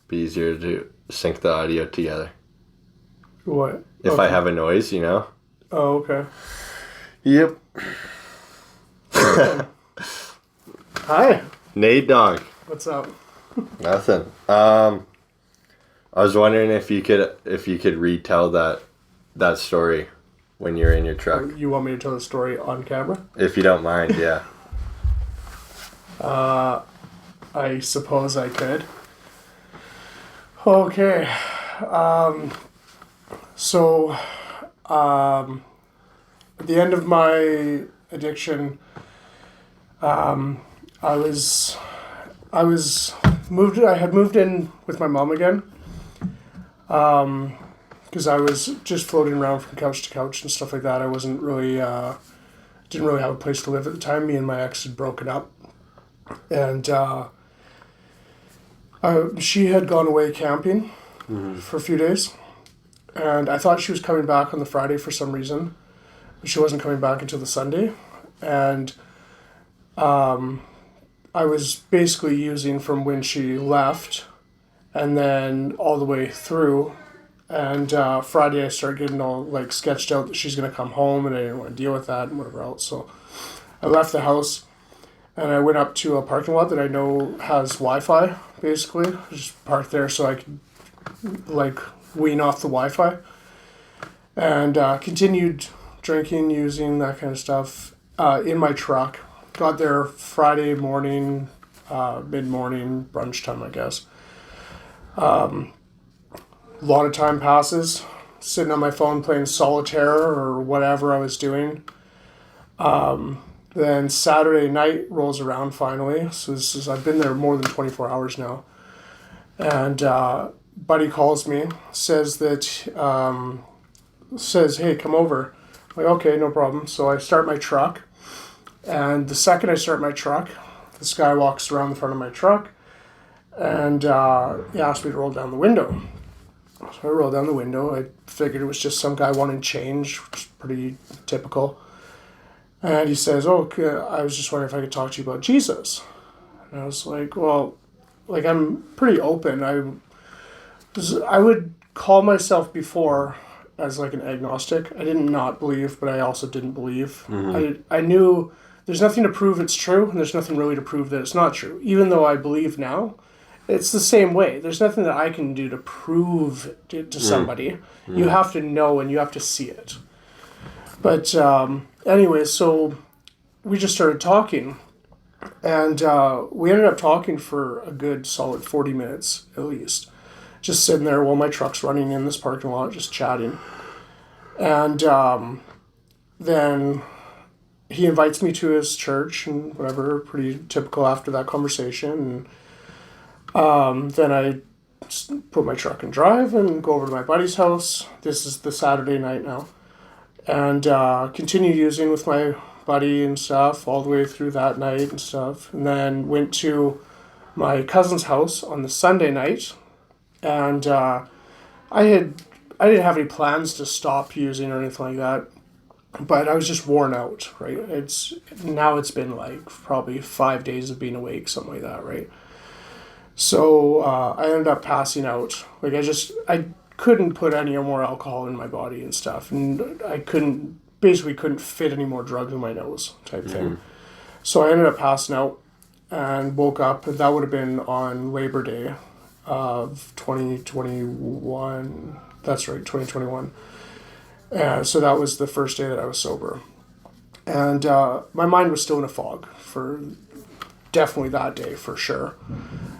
be easier to sync the audio together. What? If I have a noise, you know? Oh, okay. Yep. Hi. Nate Dog. What's up? Nothing. I was wondering if you could retell that story when you're in your truck. You want me to tell the story on camera? If you don't mind, yeah. I suppose I could. Okay. So, at the end of my addiction, I had moved in with my mom again, because I was just floating around from couch to couch and stuff like that. I wasn't really, didn't really have a place to live at the time. Me and my ex had broken up, and she had gone away camping for a few days, and I thought she was coming back on the Friday for some reason, but she wasn't coming back until the Sunday, and I was basically using from when she left and then all the way through. And Friday I started getting all like sketched out that she's going to come home, and I didn't want to deal with that and whatever else. So I left the house and I went up to a parking lot that I know has Wi-Fi, basically. I just parked there so I could like wean off the Wi-Fi. And continued drinking, using that kind of stuff in my truck. Got there Friday morning, mid-morning, brunch time, I guess. A lot of time passes, sitting on my phone playing solitaire or whatever I was doing. Then Saturday night rolls around finally. So I've been there more than 24 hours now. And buddy calls me, says, hey, come over. I'm like, okay, no problem. So I start my truck. And the second I start my truck, this guy walks around the front of my truck and he asked me to roll down the window. So I rolled down the window. I figured it was just some guy wanting change, which is pretty typical. And he says, oh, I was just wondering if I could talk to you about Jesus. And I was like, well, like I'm pretty open. I would call myself before as like an agnostic. I didn't not believe, but I also didn't believe. Mm-hmm. I knew there's nothing to prove it's true, and there's nothing really to prove that it's not true. Even though I believe now, it's the same way. There's nothing that I can do to prove it to somebody. Mm-hmm. You have to know and you have to see it. But anyway, so we just started talking, and we ended up talking for a good solid 40 minutes at least. Just sitting there while my truck's running in this parking lot, just chatting. And then he invites me to his church and whatever, pretty typical after that conversation. And then I just put my truck in drive and go over to my buddy's house. This is the Saturday night now. And continue using with my buddy and stuff all the way through that night and stuff. And then went to my cousin's house on the Sunday night. And I didn't have any plans to stop using or anything like that. But I was just worn out, right? It's been like probably 5 days of being awake, something like that, right? So I ended up passing out. Like I couldn't put any more alcohol in my body and stuff, and I basically couldn't fit any more drugs in my nose, type thing. So I ended up passing out and woke up, and that would have been on Labor Day of 2021. That's right, 2021. So that was the first day that I was sober. And my mind was still in a fog for definitely that day, for sure.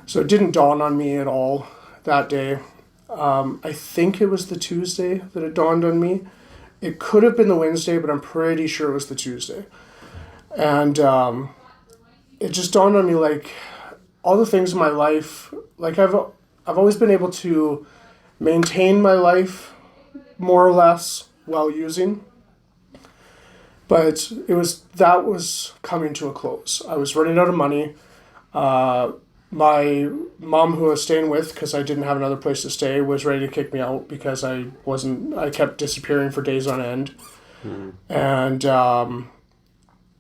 So it didn't dawn on me at all that day. I think it was the Tuesday that it dawned on me. It could have been the Wednesday, but I'm pretty sure it was the Tuesday. And it just dawned on me, like, all the things in my life, like I've always been able to maintain my life more or less while using, but that was coming to a close. I was running out of money. My mom, who I was staying with because I didn't have another place to stay, was ready to kick me out because I kept disappearing for days on end. And I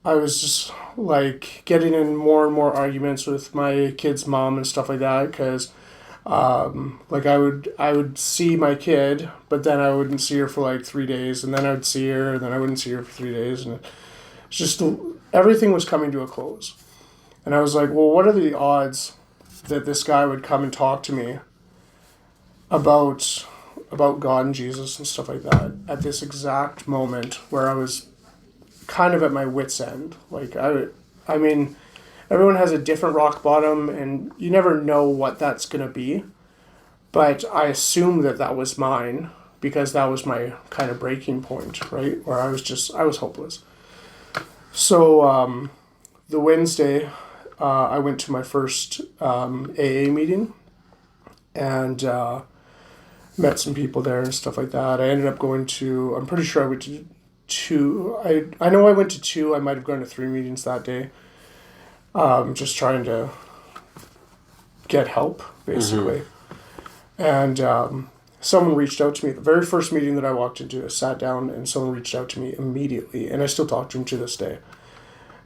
was just like getting in more and more arguments with my kid's mom and stuff like that because Like I would see my kid, but then I wouldn't see her for like 3 days, and then I would see her, and then I wouldn't see her for 3 days, and it's just everything was coming to a close. And I was like, well, what are the odds that this guy would come and talk to me about God and Jesus and stuff like that at this exact moment where I was kind of at my wit's end. Like I mean, everyone has a different rock bottom, and you never know what that's gonna be. But I assume that that was mine because that was my kind of breaking point, right? Where I was hopeless. So the Wednesday, I went to my first AA meeting, and met some people there and stuff like that. I ended up going to, I'm pretty sure I went to two. I know I went to two. I might have gone to 3 meetings that day. Just trying to get help, basically. And someone reached out to me. The very first meeting that I walked into, I sat down and someone reached out to me immediately. And I still talk to him to this day.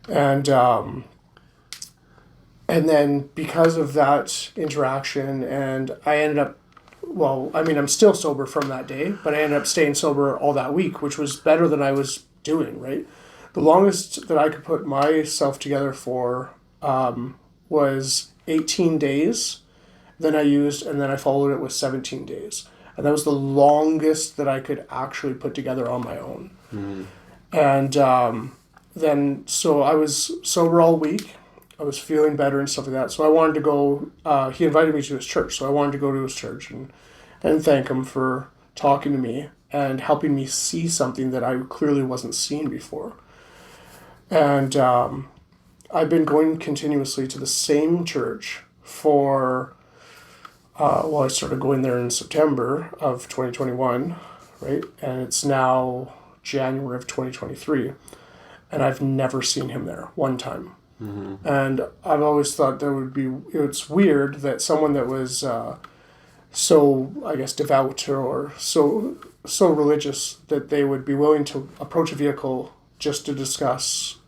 And then because of that interaction, and I ended up, well, I mean, I'm still sober from that day, but I ended up staying sober all that week, which was better than I was doing, right? The longest that I could put myself together for was 18 days. Then I used, and then I followed it with 17 days. And that was the longest that I could actually put together on my own. And then, so I was sober all week. I was feeling better and stuff like that. So I wanted to go, he invited me to his church. So I wanted to go to his church and thank him for talking to me and helping me see something that I clearly wasn't seeing before. And I've been going continuously to the same church for, I started going there in September of 2021, right? And it's now January of 2023. And I've never seen him there one time. And I've always thought it's weird that someone that was so, I guess, devout or so religious that they would be willing to approach a vehicle just to discuss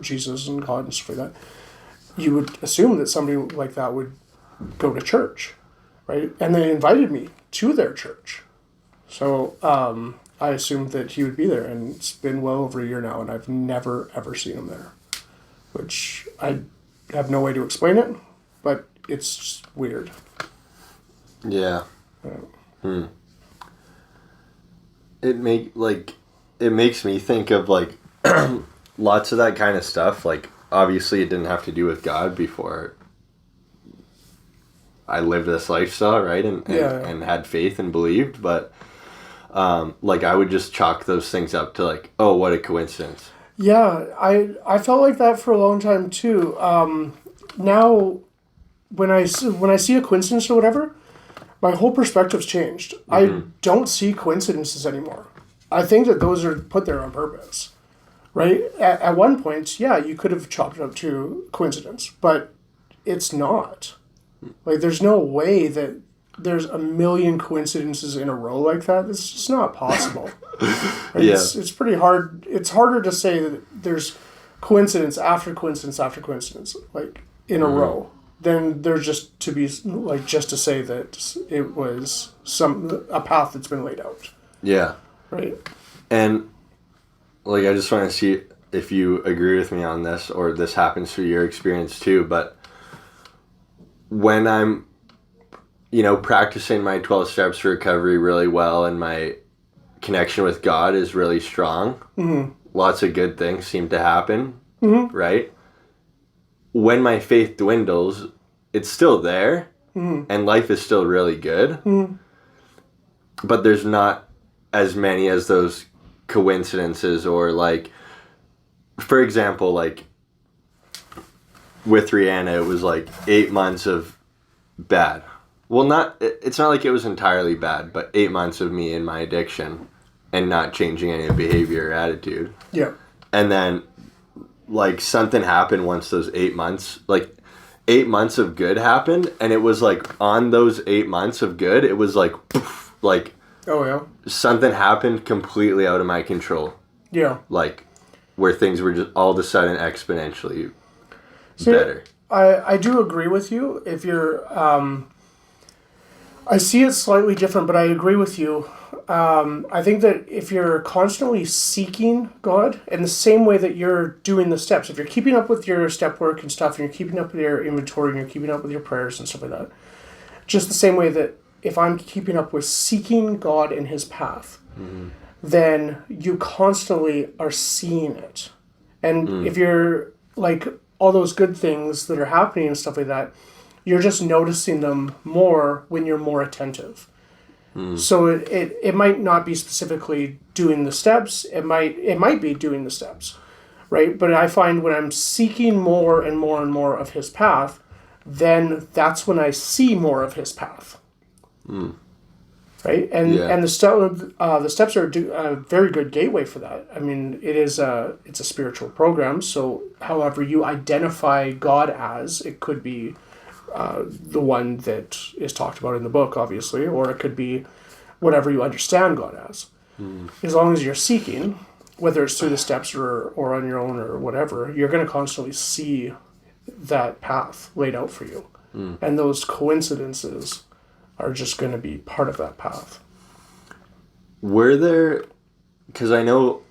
Jesus and God and stuff like that. You would assume that somebody like that would go to church, right? And they invited me to their church. So I assumed that he would be there, and it's been well over a year now, and I've never, ever seen him there, which I have no way to explain it, but it's just weird. Yeah. It makes me think of like lots of that kind of stuff. Like obviously it didn't have to do with God before I lived this lifestyle, right? And had faith and believed, but like I would just chalk those things up to like, oh, what a coincidence. Yeah, I felt like that for a long time too. Now, when I see a coincidence or whatever, my whole perspective's changed. I don't see coincidences anymore. I think that those are put there on purpose, right? At one point, yeah, you could have chalked it up to coincidence, but it's not. Like, there's no way that there's a million coincidences in a row like that. It's just not possible. Like, Yeah. It's pretty hard. It's harder to say that there's coincidence after coincidence after coincidence, like, in a row, than there's just to be, like, just to say that it was a path that's been laid out. Yeah. Right. And like I just want to see if you agree with me on this or this happens through your experience too, but when I'm practicing my 12 steps to recovery really well and my connection with God is really strong, lots of good things seem to happen, right? When my faith dwindles, it's still there and life is still really good, but there's not as many as those coincidences or like, for example, like with Rihanna, it was like 8 months of bad. Well, it's not like it was entirely bad, but 8 months of me in my addiction and not changing any behavior or attitude. Yeah. And then like something happened once those 8 months, like 8 months of good happened. And it was like on those 8 months of good, it was like, poof, like, oh yeah, something happened completely out of my control. Yeah. Like where things were just all of a sudden exponentially better. I do agree with you. If you're I see it slightly different, but I agree with you. I think that if you're constantly seeking God in the same way that you're doing the steps, if you're keeping up with your step work and stuff, and you're keeping up with your inventory and you're keeping up with your prayers and stuff like that, just the same way that if I'm keeping up with seeking God in His path, then you constantly are seeing it. And if you're like all those good things that are happening and stuff like that, you're just noticing them more when you're more attentive. So it might not be specifically doing the steps. It might be doing the steps, right? But I find when I'm seeking more and more and more of His path, then that's when I see more of His path. Right? And the steps are a very good gateway for that. I mean, it's a spiritual program. So however you identify God as, it could be the one that is talked about in the book, obviously, or it could be whatever you understand God as. As long as you're seeking, whether it's through the steps or on your own or whatever, you're going to constantly see that path laid out for you. And those coincidences are just going to be part of that path. Were there, because I know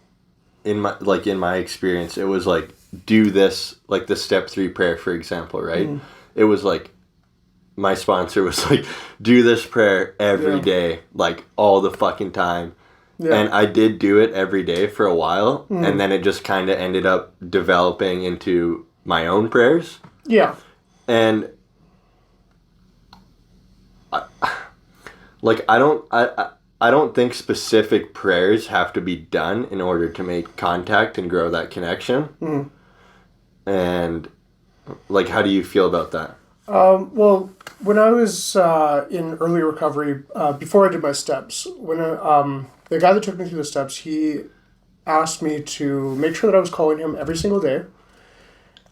in my experience, it was like, do this, like the step 3 prayer, for example, right? It was like, my sponsor was like, do this prayer every day, like all the fucking time. And I did do it every day for a while, and then it just kind of ended up developing into my own prayers. Yeah. And I don't think specific prayers have to be done in order to make contact and grow that connection. And like, how do you feel about that? Well, when I was in early recovery, before I did my steps, when the guy that took me through the steps, he asked me to make sure that I was calling him every single day.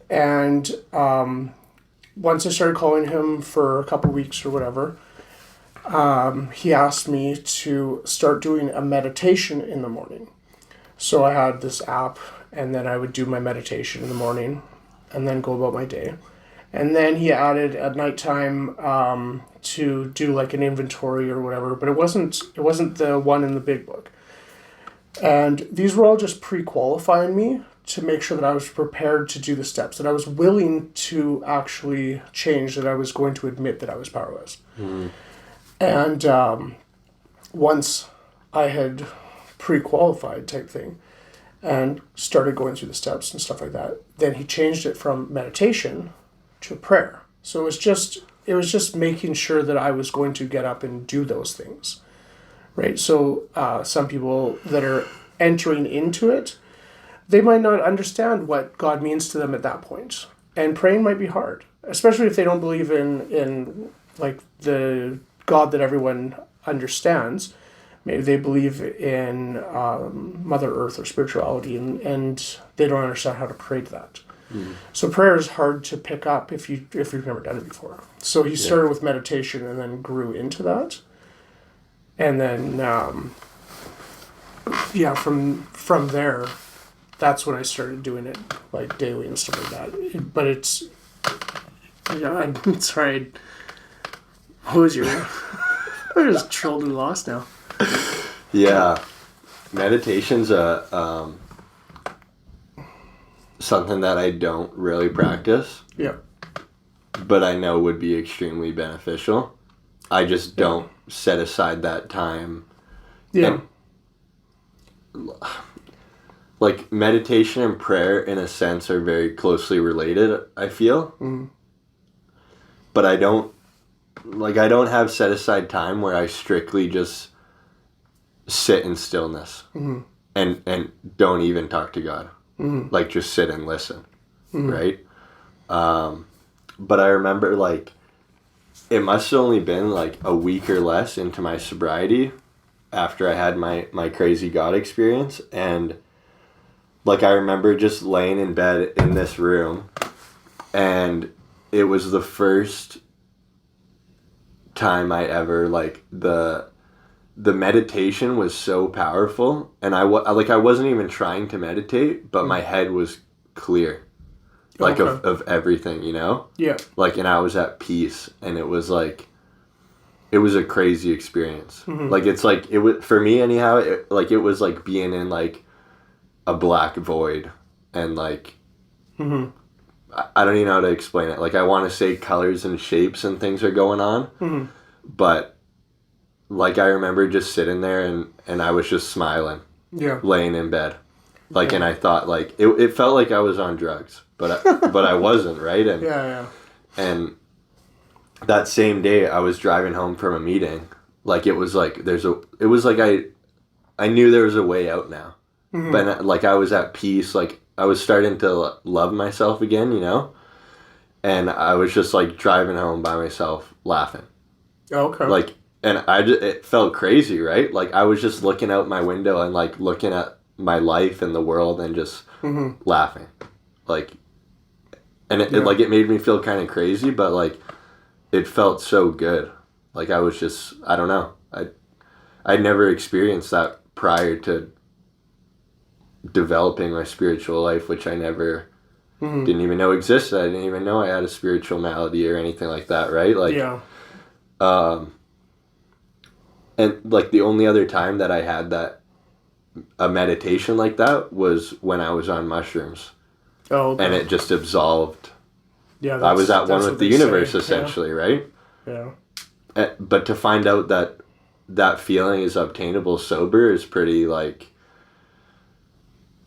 And once I started calling him for a couple weeks or whatever, he asked me to start doing a meditation in the morning. So I had this app, and then I would do my meditation in the morning and then go about my day. And then he added at nighttime to do like an inventory or whatever, but it wasn't the one in the big book. And these were all just pre-qualifying me to make sure that I was prepared to do the steps, that I was willing to actually change, that I was going to admit that I was powerless. And once I had pre-qualified type thing and started going through the steps and stuff like that, then he changed it from meditation to prayer. So it was just making sure that I was going to get up and do those things, right? So some people that are entering into it, they might not understand what God means to them at that point, and praying might be hard, especially if they don't believe in like the God that everyone understands. Maybe they believe in Mother Earth or spirituality, and they don't understand how to pray to that. So prayer is hard to pick up if you've never done it before. So he started with meditation and then grew into that, and then from there, that's when I started doing it like daily and stuff like that. But it's I'm sorry. What was your? I'm just trolled and lost now. Yeah, meditation's something that I don't really practice. Yeah. But I know would be extremely beneficial. I just don't set aside that time. Yeah. And, like, meditation and prayer, in a sense, are very closely related, I feel. But I don't have set aside time where I strictly just sit in stillness and don't even talk to God. Like, just sit and listen, right? But I remember, like, it must have only been, like, a week or less into my sobriety after I had my crazy God experience. And, like, I remember just laying in bed in this room, and it was the first time I ever, like, the meditation was so powerful, and I wasn't even trying to meditate, but my head was clear, like, of everything, you know? Yeah. Like, and I was at peace, and it was like, it was a crazy experience. Like, it's like, it was, for me anyhow, it was like being in like a black void, and like, I don't even know how to explain it. Like, I want to say colors and shapes and things are going on, but like, I remember just sitting there and I was just smiling, laying in bed. Like, and I thought, like, it felt like I was on drugs, but I wasn't, right? And and that same day, I was driving home from a meeting. Like, it was like I knew there was a way out now, but like, I was at peace. Like, I was starting to love myself again, you know, and I was just like driving home by myself, laughing. Okay. Like, and it felt crazy, right? Like, I was just looking out my window and like looking at my life and the world and just laughing, like, and it made me feel kind of crazy, but like, it felt so good. Like, I was just, I don't know, I'd never experienced that prior to developing my spiritual life, which I never didn't even know existed. I didn't even know I had a spiritual malady or anything like that, right? Like, and like, the only other time that I had a meditation like that was when I was on mushrooms. Oh, okay. And it just absolved. Yeah, I was at one with the universe, essentially, right? Yeah. But to find out that feeling is obtainable sober is pretty, like,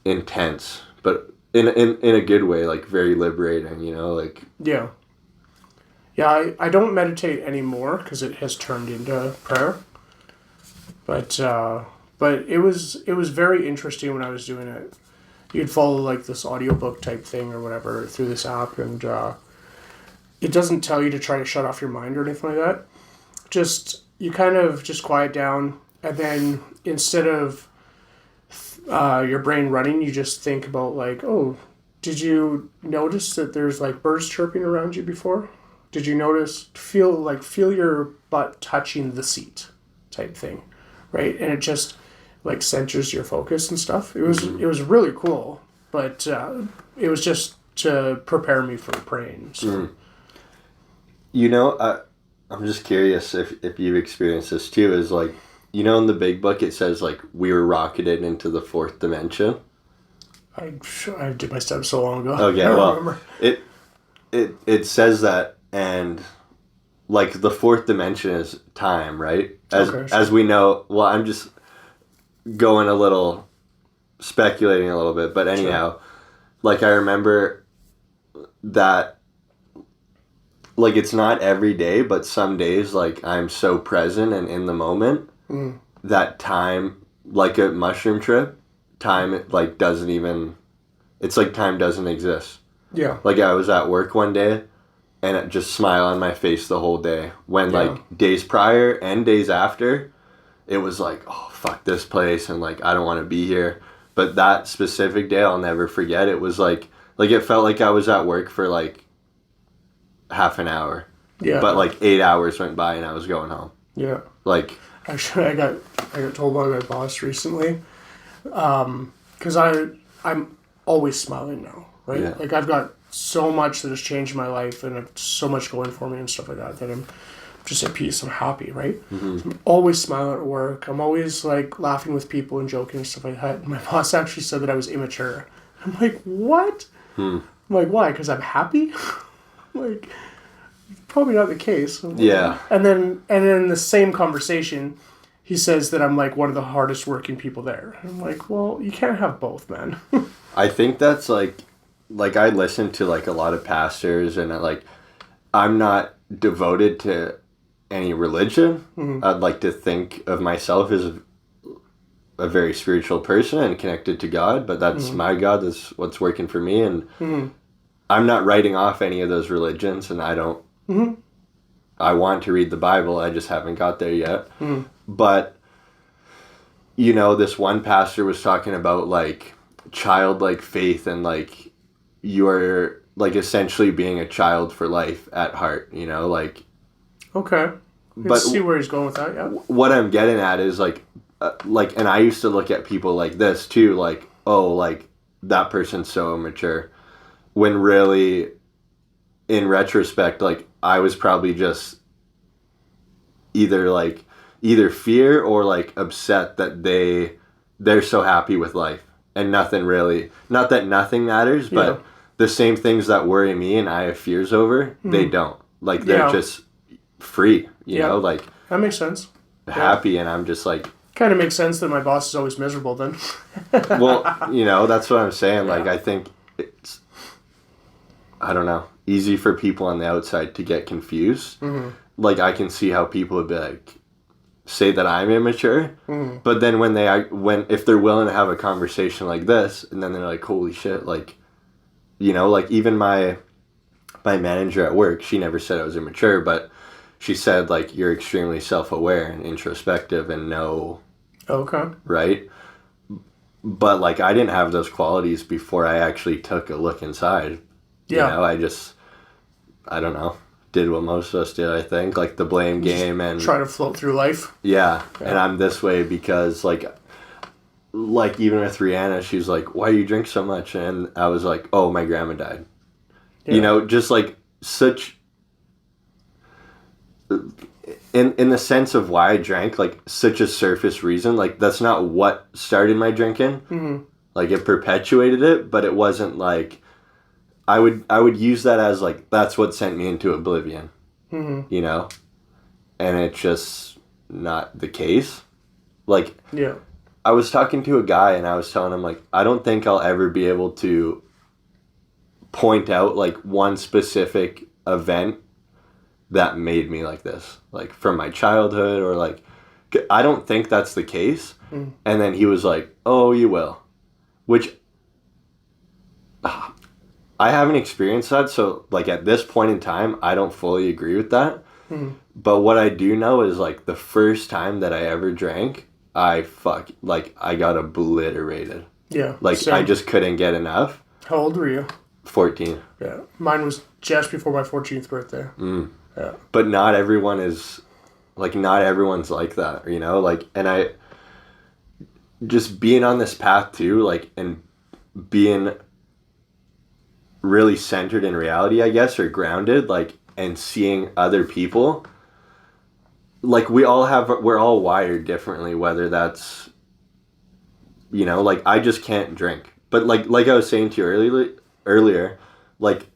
intense, but in a good way, like, very liberating, you know, like. Yeah. I don't meditate anymore because it has turned into prayer, but it was very interesting when I was doing it. You'd follow like this audiobook type thing or whatever through this app, and it doesn't tell you to try to shut off your mind or anything like that. Just, you kind of just quiet down, and then instead of your brain running, you just think about like, oh, did you notice that there's like birds chirping around you before? Did you feel your butt touching the seat type thing, right? And it just like centers your focus and stuff. It was really cool, but it was just to prepare me for praying. So. You know, I'm just curious if you've experienced this too, is like, you know, in the big book it says like we were rocketed into the fourth dimension. I did my steps so long ago. Okay, well, it says that, and like the fourth dimension is time, right? As we know. Well, I'm just going a little, speculating a little bit, but anyhow, like, I remember that, like, it's not every day, but some days, like, I'm so present and in the moment that time, like a mushroom trip, time, like, doesn't even, it's like time doesn't exist. Yeah. Like, I was at work one day and it just smile on my face the whole day, when like days prior and days after, it was like, oh, fuck this place, and like, I don't want to be here. But that specific day, I'll never forget. It was like it felt like I was at work for like half an hour. Yeah. But like 8 hours went by and I was going home. Yeah. Like, actually, I got told by my boss recently, because I'm always smiling now, right? Yeah. Like, I've got so much that has changed my life, and I've so much going for me and stuff like that I'm just at peace. I'm happy, right? I'm always smiling at work. I'm always like laughing with people and joking and stuff like that. And my boss actually said that I was immature. I'm like, what? I'm like, why? Because I'm happy? Like, probably not the case. Yeah. And then in the same conversation, he says that I'm like one of the hardest working people there. I'm like, well, you can't have both, man. I think that's like I listen to like a lot of pastors, and I'm not devoted to any religion. I'd like to think of myself as a very spiritual person and connected to God, but that's my God. That's what's working for me, and I'm not writing off any of those religions, and I don't. I want to read the Bible. I just haven't got there yet. But you know, this one pastor was talking about like childlike faith, and like you're like essentially being a child for life at heart. You know, like. Okay. But see where he's going with that, yeah. What I'm getting at is like, and I used to look at people like this too, like, oh, like, that person's so immature. When really, in retrospect, like, I was probably just either fear or like upset that they're so happy with life and nothing really, not that nothing matters, but Yeah. the same things that worry me and I have fears over, they don't. Like they're Yeah. just free, you Yeah. know, like That makes sense. happy, and I'm just like, Kind of makes sense that my boss is always miserable then. well, you know, that's what I'm saying. Like Yeah. I think it's, I don't know, easy for people on the outside to get confused. Mm-hmm. Like I can see how people would be like, say that I'm immature, Mm-hmm. but then when if they're willing to have a conversation like this, and then they're like, holy shit, like, you know, like even my manager at work, she never said I was immature, but she said like you're extremely self-aware and introspective and know, Okay. right? But like I didn't have those qualities before I actually took a look inside. Yeah. You know, I don't know, did what most of us did, I think, like the blame game and Try to float through life. yeah, and I'm this way because like even with Rihanna, she's like, why do you drink so much? And I was like, oh, my grandma died. Yeah. You know, just like such in the sense of why I drank, like such a surface reason. Like that's not what started my drinking. Mm-hmm. Like it perpetuated it, but it wasn't like I would use that as like that's what sent me into oblivion. Mm-hmm. You know? And it's just not the case. Like Yeah. I was talking to a guy and I was telling him like I don't think I'll ever be able to point out like one specific event that made me like this, like from my childhood or like I don't think that's the case. Mm. And then he was like, oh, you will, which I haven't experienced that, so like at this point in time I don't fully agree with that. Mm. But what I do know is like the first time that I ever drank, I got obliterated. Yeah. Like Same. I just couldn't get enough. How old were you? 14. Yeah. Mine was just before my 14th birthday. Mm. Yeah. But not everyone's like that, you know? Like, and I just being on this path too, like, and being really centered in reality, I guess, or grounded, like, and seeing other people, like we're all wired differently, whether that's, you know, like I just can't drink. But like I was saying to you earlier, like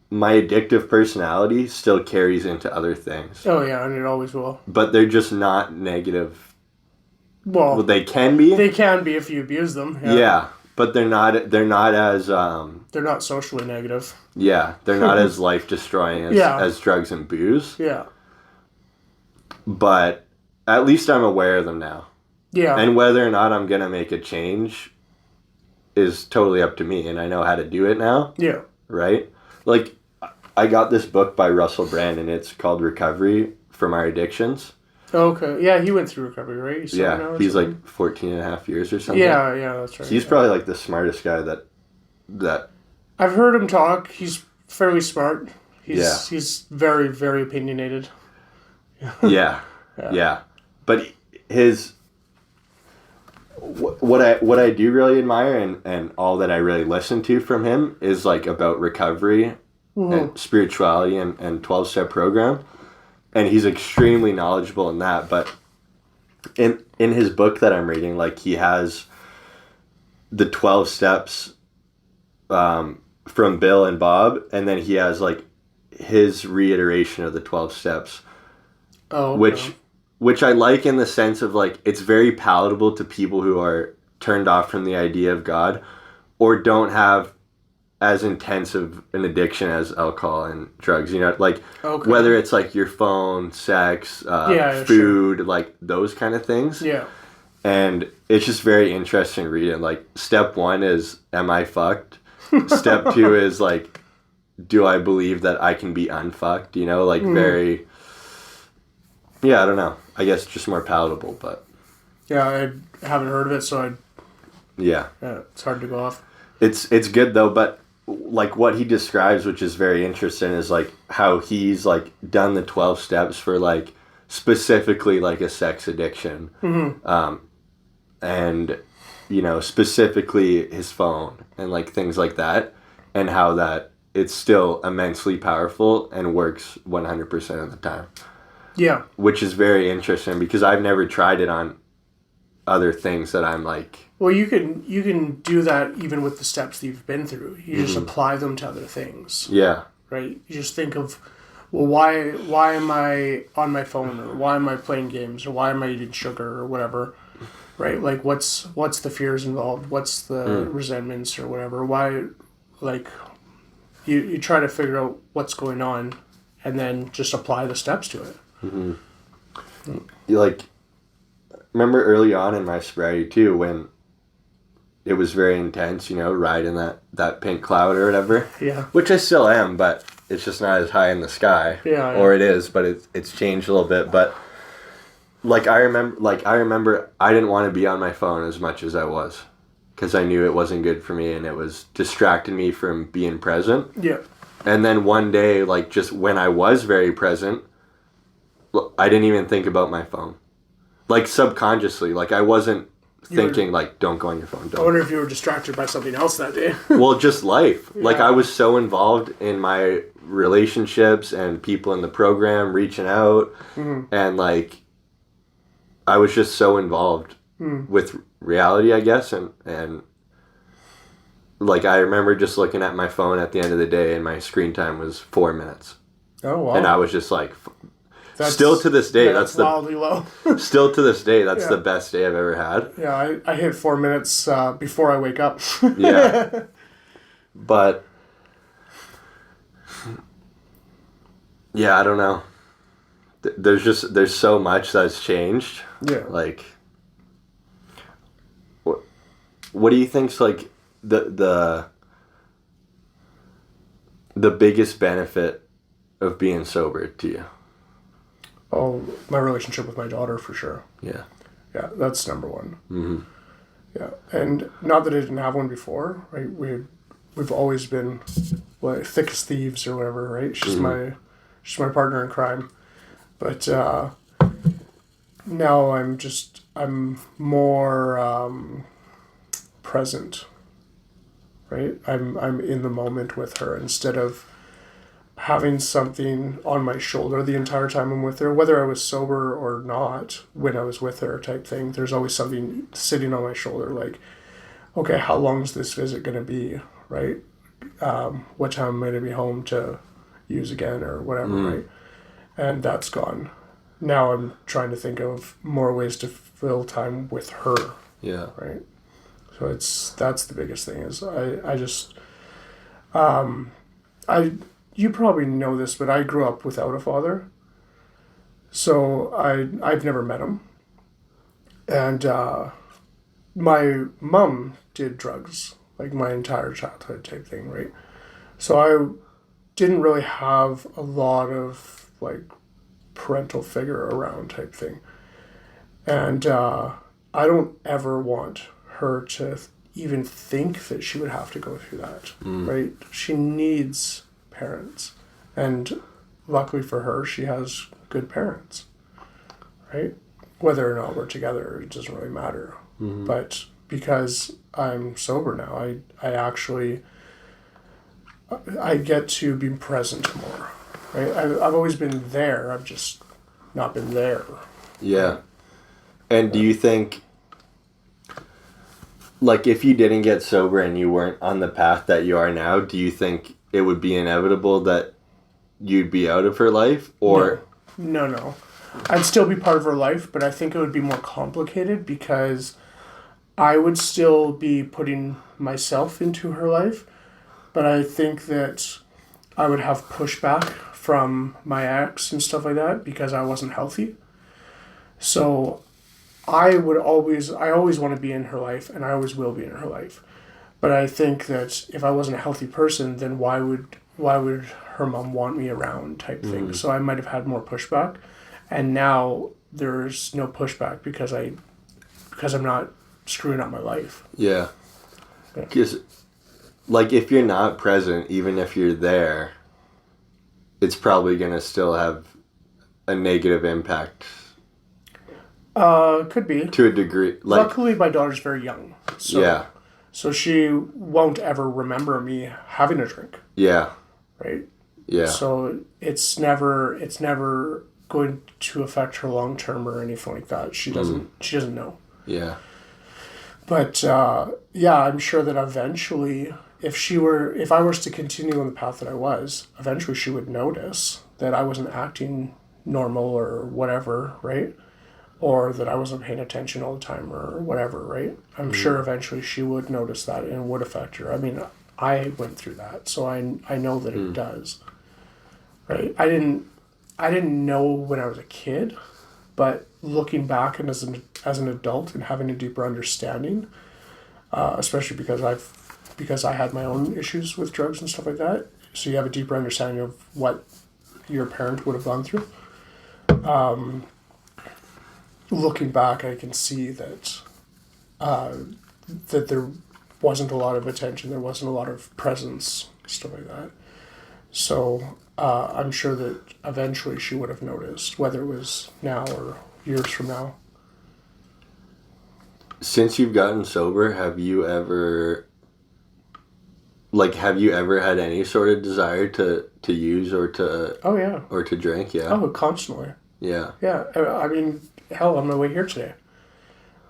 my addictive personality still carries into other things. Oh yeah, and it always will. But they're just not negative. Well, They can be. they can be if you abuse them. Yeah, but they're not as They're not socially negative. yeah, they're not as life destroying as drugs and booze. Yeah. But at least I'm aware of them now. Yeah. And whether or not I'm going to make a change is totally up to me, and I know how to do it now. Yeah. Right? Like I got this book by Russell Brand and it's called Recovery from Our Addictions. Okay. Yeah, he went through recovery, right? He's like 14 and a half years or something. Yeah, that's right. He's probably like the smartest guy that I've heard him talk. He's fairly smart. Yeah. He's very, very opinionated. yeah. But his what I do really admire and all that I really listen to from him is like about recovery and spirituality and 12-step program. And he's extremely knowledgeable in that. But in his book that I'm reading, like he has the 12 steps from Bill and Bob, and then he has like his reiteration of the 12 steps. Oh, okay. Which I like in the sense of like it's very palatable to people who are turned off from the idea of God or don't have as intensive an addiction as alcohol and drugs, you know, like whether it's like your phone, sex, food, sure. Like those kind of things. Yeah. And it's just very interesting reading. Like step 1 is, am I fucked? Step 2 is like, do I believe that I can be unfucked? You know, like very, I don't know. I guess just more palatable, but. Yeah, I haven't heard of it, so yeah, it's hard to go off. It's good though, but like what he describes, which is very interesting, is like how he's like done the 12 steps for like specifically like a sex addiction. And you know, specifically his phone and like things like that, and how that it's still immensely powerful and works 100% of the time. Yeah. which is very interesting because I've never tried it on other things that I'm like. Well, you can do that even with the steps that you've been through. You just apply them to other things. Yeah. Right? You just think of, well, why am I on my phone, or why am I playing games, or why am I eating sugar, or whatever, right? Like, what's the fears involved? What's the resentments or whatever? Why, like, you try to figure out what's going on, and then just apply the steps to it. You like, remember early on in my sobriety too, when it was very intense, riding that pink cloud or whatever. Yeah. Which I still am, but it's just not as high in the sky. Yeah. Or it is, but it's changed a little bit. But I remember I didn't want to be on my phone as much as I was, because I knew it wasn't good for me and it was distracting me from being present. Yeah. And then one day, just when I was very present, I didn't even think about my phone. Subconsciously, I wasn't thinking, don't go on your phone. Don't. I wonder if you were distracted by something else that day. Well, just life. Yeah. I was so involved in my relationships and people in the program reaching out. And, I was just so involved with reality, I guess. And I remember just looking at my phone at the end of the day, and my screen time was 4 minutes. Oh, wow. And I was just still to this day, that's wildly low. Still to this day, that's the best day I've ever had. Yeah, I hit 4 minutes before I wake up. Yeah. But, yeah, I don't know. There's so much that's changed. Yeah. What do you think's the biggest benefit of being sober to you? Oh, my relationship with my daughter, for sure. Yeah. Yeah, that's number one. Yeah, and not that I didn't have one before, right? We've always been thick as thieves or whatever, right? She's my partner in crime, but now I'm more present, right? I'm in the moment with her instead of having something on my shoulder the entire time I'm with her, whether I was sober or not, when I was with her type thing. There's always something sitting on my shoulder, okay, how long is this visit going to be, right? What time am I going to be home to use again or whatever, right? And that's gone. Now I'm trying to think of more ways to fill time with her. Yeah. Right? So that's the biggest thing is you probably know this, but I grew up without a father. So I've never met him. And my mom did drugs, my entire childhood type thing, right? So I didn't really have a lot of, parental figure around type thing. And I don't ever want her to even think that she would have to go through that, right? She needs parents, and luckily for her, she has good parents, right? Whether or not we're together, it doesn't really matter. But because I'm sober now, I get to be present more, right? I've always been there, I've just not been there. Yeah. And do you think, if you didn't get sober and you weren't on the path that you are now, do you think it would be inevitable that you'd be out of her life? Or No. I'd still be part of her life, but I think it would be more complicated because I would still be putting myself into her life, but I think that I would have pushback from my ex and stuff like that because I wasn't healthy. So I always want to be in her life, and I always will be in her life. But I think that if I wasn't a healthy person, then why would her mom want me around type thing? So I might have had more pushback, and now there's no pushback because I'm not screwing up my life. Yeah. Because, if you're not present, even if you're there, it's probably going to still have a negative impact. Could be. To a degree. Luckily, my daughter's very young. So, yeah. So she won't ever remember me having a drink. Yeah. Right? Yeah. So it's never going to affect her long term or anything like that. She doesn't. She doesn't know. Yeah. But yeah, I'm sure that eventually, if I was to continue on the path that I was, eventually she would notice that I wasn't acting normal or whatever, right? Or that I wasn't paying attention all the time or whatever, right? I'm sure eventually she would notice that and it would affect her. I mean, I went through that, so I know that it does. Right? I didn't know when I was a kid, but looking back and as an adult and having a deeper understanding, especially because I had my own issues with drugs and stuff like that, so you have a deeper understanding of what your parent would have gone through. Looking back, I can see that that there wasn't a lot of attention, there wasn't a lot of presence, stuff like that. So I'm sure that eventually she would have noticed, whether it was now or years from now. Since you've gotten sober, have you ever had any sort of desire to use or to Oh yeah. or to drink? Yeah. Oh, constantly. Yeah. Yeah. I mean, hell, on my way here today,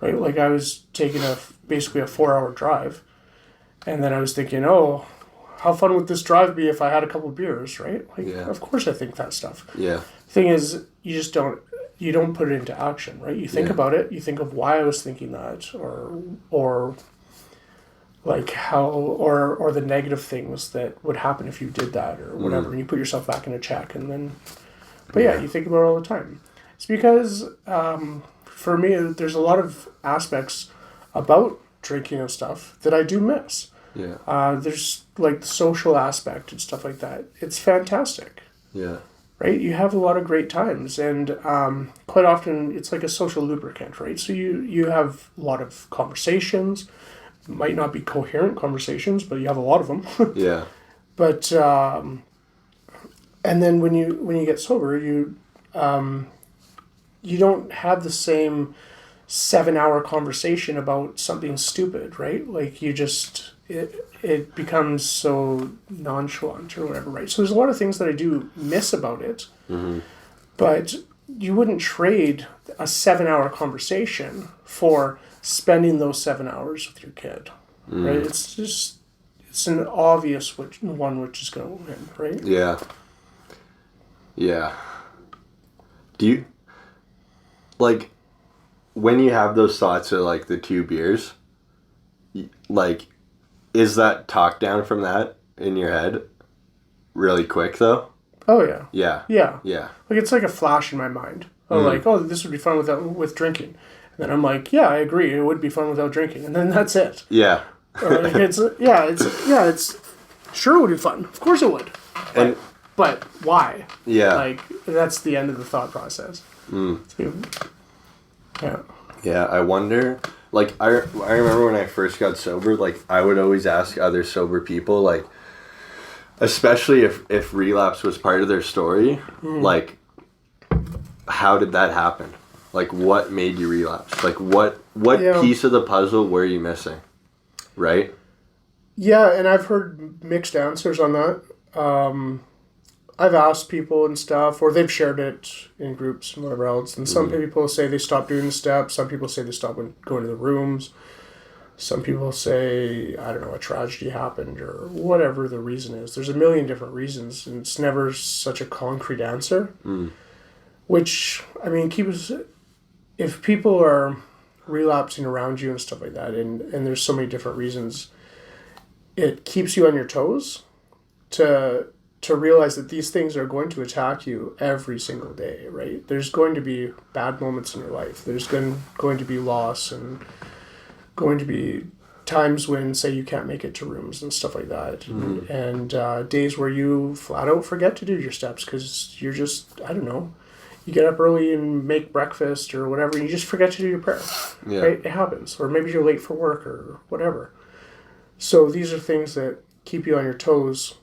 right? Like I was taking basically a 4-hour drive, and then I was thinking, oh, how fun would this drive be if I had a couple of beers, right? Like, Yeah. Of course I think that stuff. Yeah. Thing is, you don't put it into action, right? You think about it, you think of why I was thinking that, or like how, or the negative things that would happen if you did that, or whatever, and you put yourself back in a check, and then, but yeah, you think about it all the time. It's because, for me, there's a lot of aspects about drinking and stuff that I do miss. Yeah. There's like the social aspect and stuff like that. It's fantastic. Yeah. Right? You have a lot of great times, and quite often it's like a social lubricant, right? So you have a lot of conversations, might not be coherent conversations, but you have a lot of them. Yeah. But and then when you get sober, you don't have the same 7-hour conversation about something stupid, right? Like you just it becomes so nonchalant or whatever, right? So there's a lot of things that I do miss about it, but you wouldn't trade a 7-hour conversation for spending those 7 hours with your kid, right? It's an obvious one which is going to win, right? Yeah. Yeah. Do you, like, when you have those thoughts of, like, the 2 beers, like, is that talk down from that in your head really quick, though? Oh, yeah. Yeah. Yeah. Yeah. Like, it's like a flash in my mind. Like, oh, this would be fun with drinking. And then I'm like, yeah, I agree. It would be fun without drinking. And then that's it. Yeah. Or like it's sure it would be fun. Of course it would. But why? Yeah. Like, that's the end of the thought process. Yeah. Yeah, I wonder, like, I remember when I first got sober, like, I would always ask other sober people, like, especially if relapse was part of their story, like, how did that happen? Like, what made you relapse? Like, what piece of the puzzle were you missing? Right? Yeah, and I've heard mixed answers on that. I've asked people and stuff, or they've shared it in groups and whatever else. And some people say they stopped doing the steps. Some people say they stopped going to the rooms. Some people say, I don't know, a tragedy happened or whatever the reason is. There's a million different reasons, and it's never such a concrete answer. Which, I mean, if people are relapsing around you and stuff like that, and there's so many different reasons, it keeps you on your toes to realize that these things are going to attack you every single day, right? There's going to be bad moments in your life. There's going to be loss and going to be times when, say, you can't make it to rooms and stuff like that. And days where you flat out forget to do your steps because you're just, I don't know, you get up early and make breakfast or whatever, and you just forget to do your prayer. Yeah. Right? It happens. Or maybe you're late for work or whatever. So these are things that keep you on your toes,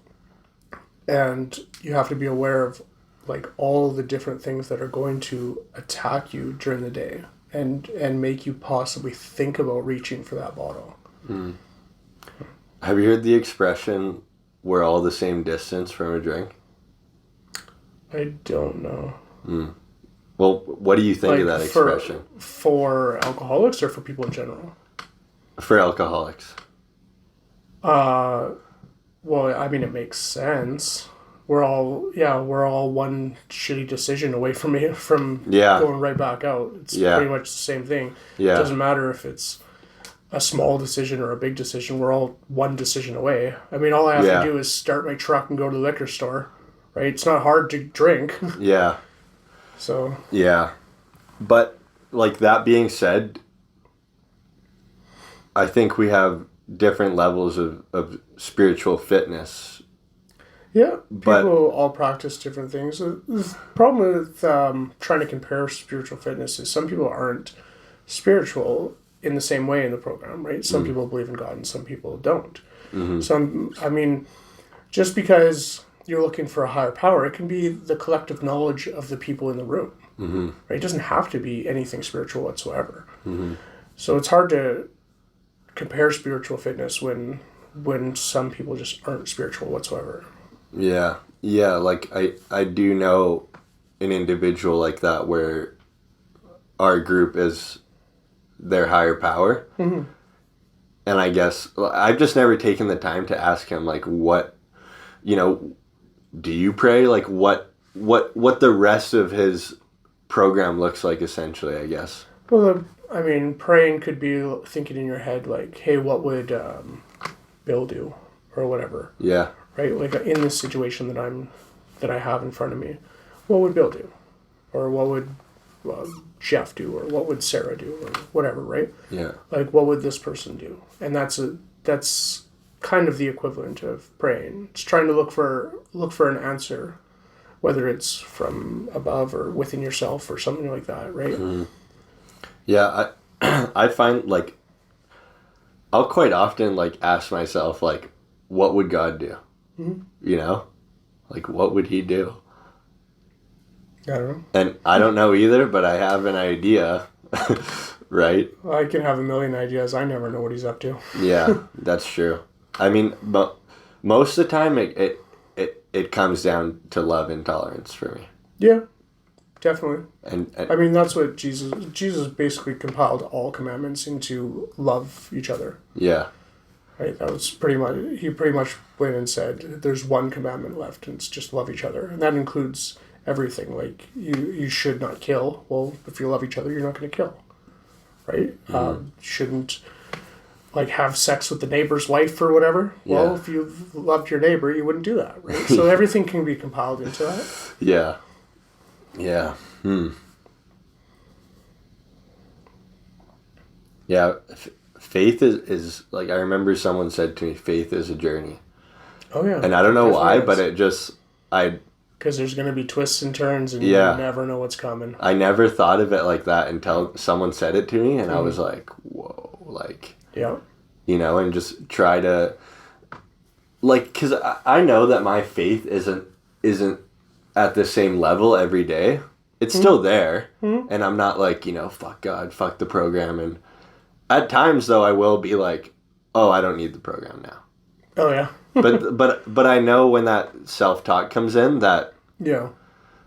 and you have to be aware of like all the different things that are going to attack you during the day and make you possibly think about reaching for that bottle. Have you heard the expression, we're all the same distance from a drink? I don't know. Well, what do you think Like of that expression? For alcoholics or for people in general? For alcoholics. Well, I mean, it makes sense. We're all one shitty decision away from Yeah. going right back out. It's Yeah. pretty much the same thing. Yeah. It doesn't matter if it's a small decision or a big decision. We're all one decision away. I mean, all I have Yeah. to do is start my truck and go to the liquor store, right? It's not hard to drink. Yeah. So, Yeah. But, like, that being said, I think we have different levels of spiritual fitness. yeah, But- people all practice different things. The problem with trying to compare spiritual fitness is some people aren't spiritual in the same way in the program, right? Some people believe in God and some people don't. I mean, just because you're looking for a higher power, it can be the collective knowledge of the people in the room, right? It doesn't have to be anything spiritual whatsoever. So it's hard to compare spiritual fitness when some people just aren't spiritual whatsoever. Yeah. Yeah, like, I do know an individual like that where our group is their higher power. And I guess I've just never taken the time to ask him, like, what, do you pray? Like, what the rest of his program looks like, essentially, I guess. Well, I mean, praying could be thinking in your head, like, hey, what would Bill do? Or whatever. Yeah. Right? Like, in this situation that I have in front of me, what would Bill do? Or what would Jeff do? Or what would Sarah do? Or whatever, right? Yeah. Like, what would this person do? And that's kind of the equivalent of praying. It's trying to look for an answer, whether it's from above or within yourself or something like that, right? Yeah, I find, like, I'll quite often, like, ask myself, like, what would God do? Like, what would he do? I don't know. And I don't know either, but I have an idea, right? I can have a million ideas. I never know what he's up to. Yeah, that's true. I mean, but most of the time it comes down to love and tolerance for me. Yeah, definitely. And I mean, that's what Jesus basically compiled all commandments into love each other. yeah. Right? That was he pretty much went and said, there's one commandment left, and it's just love each other. And that includes everything. Like, you should not kill. Well, if you love each other, you're not going to kill. Right? You shouldn't, like, have sex with the neighbor's wife or whatever. Yeah. Well, if you loved your neighbor, you wouldn't do that. Right? So everything can be compiled into that. Yeah. Yeah. Yeah. Faith is like, I remember someone said to me, faith is a journey. Oh, yeah. And I don't know why, Definitely but it just, because there's going to be twists and turns, and Yeah. you never know what's coming. I never thought of it like that until someone said it to me, and I was like, whoa, like, Yeah. and just try to, like, because I know that my faith isn't at the same level every day. It's still there, and I'm not like, fuck God, fuck the program, and at times, though, I will be like, oh, I don't need the program now. Oh, yeah. but I know when that self-talk comes in that, Yeah.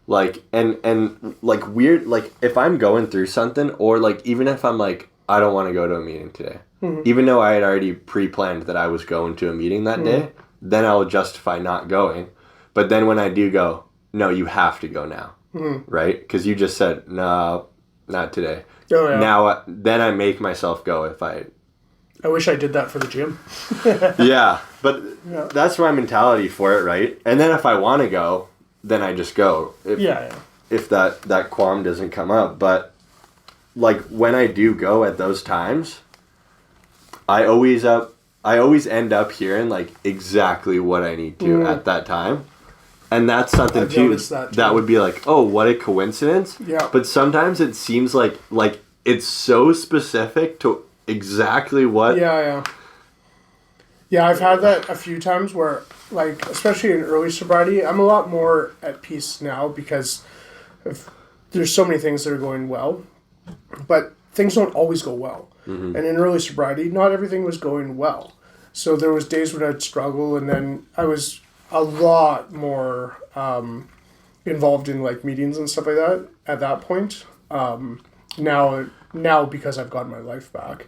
like, and like, weird, like, if I'm going through something, or like, even if I'm like, I don't want to go to a meeting today, even though I had already pre-planned that I was going to a meeting that day, then I'll justify not going. But then when I do go, no, you have to go now, right? Because you just said, no, not today. Oh, yeah. Now, then I make myself go if I wish I did that for the gym. Yeah, but that's my mentality for it, right? And then if I want to go, then I just go. If that qualm doesn't come up. But, like, when I do go at those times, I always end up hearing, like, exactly what I need to at that time. And that's something, too, that would be like, oh, what a coincidence. Yeah. But sometimes it seems like it's so specific to exactly what... Yeah, I've had that a few times where, like, especially in early sobriety, I'm a lot more at peace now because there's so many things that are going well, but things don't always go well. And in early sobriety, not everything was going well. So there was days when I'd struggle, and then I was a lot more involved in like meetings and stuff like that at that point. Now because I've gotten my life back,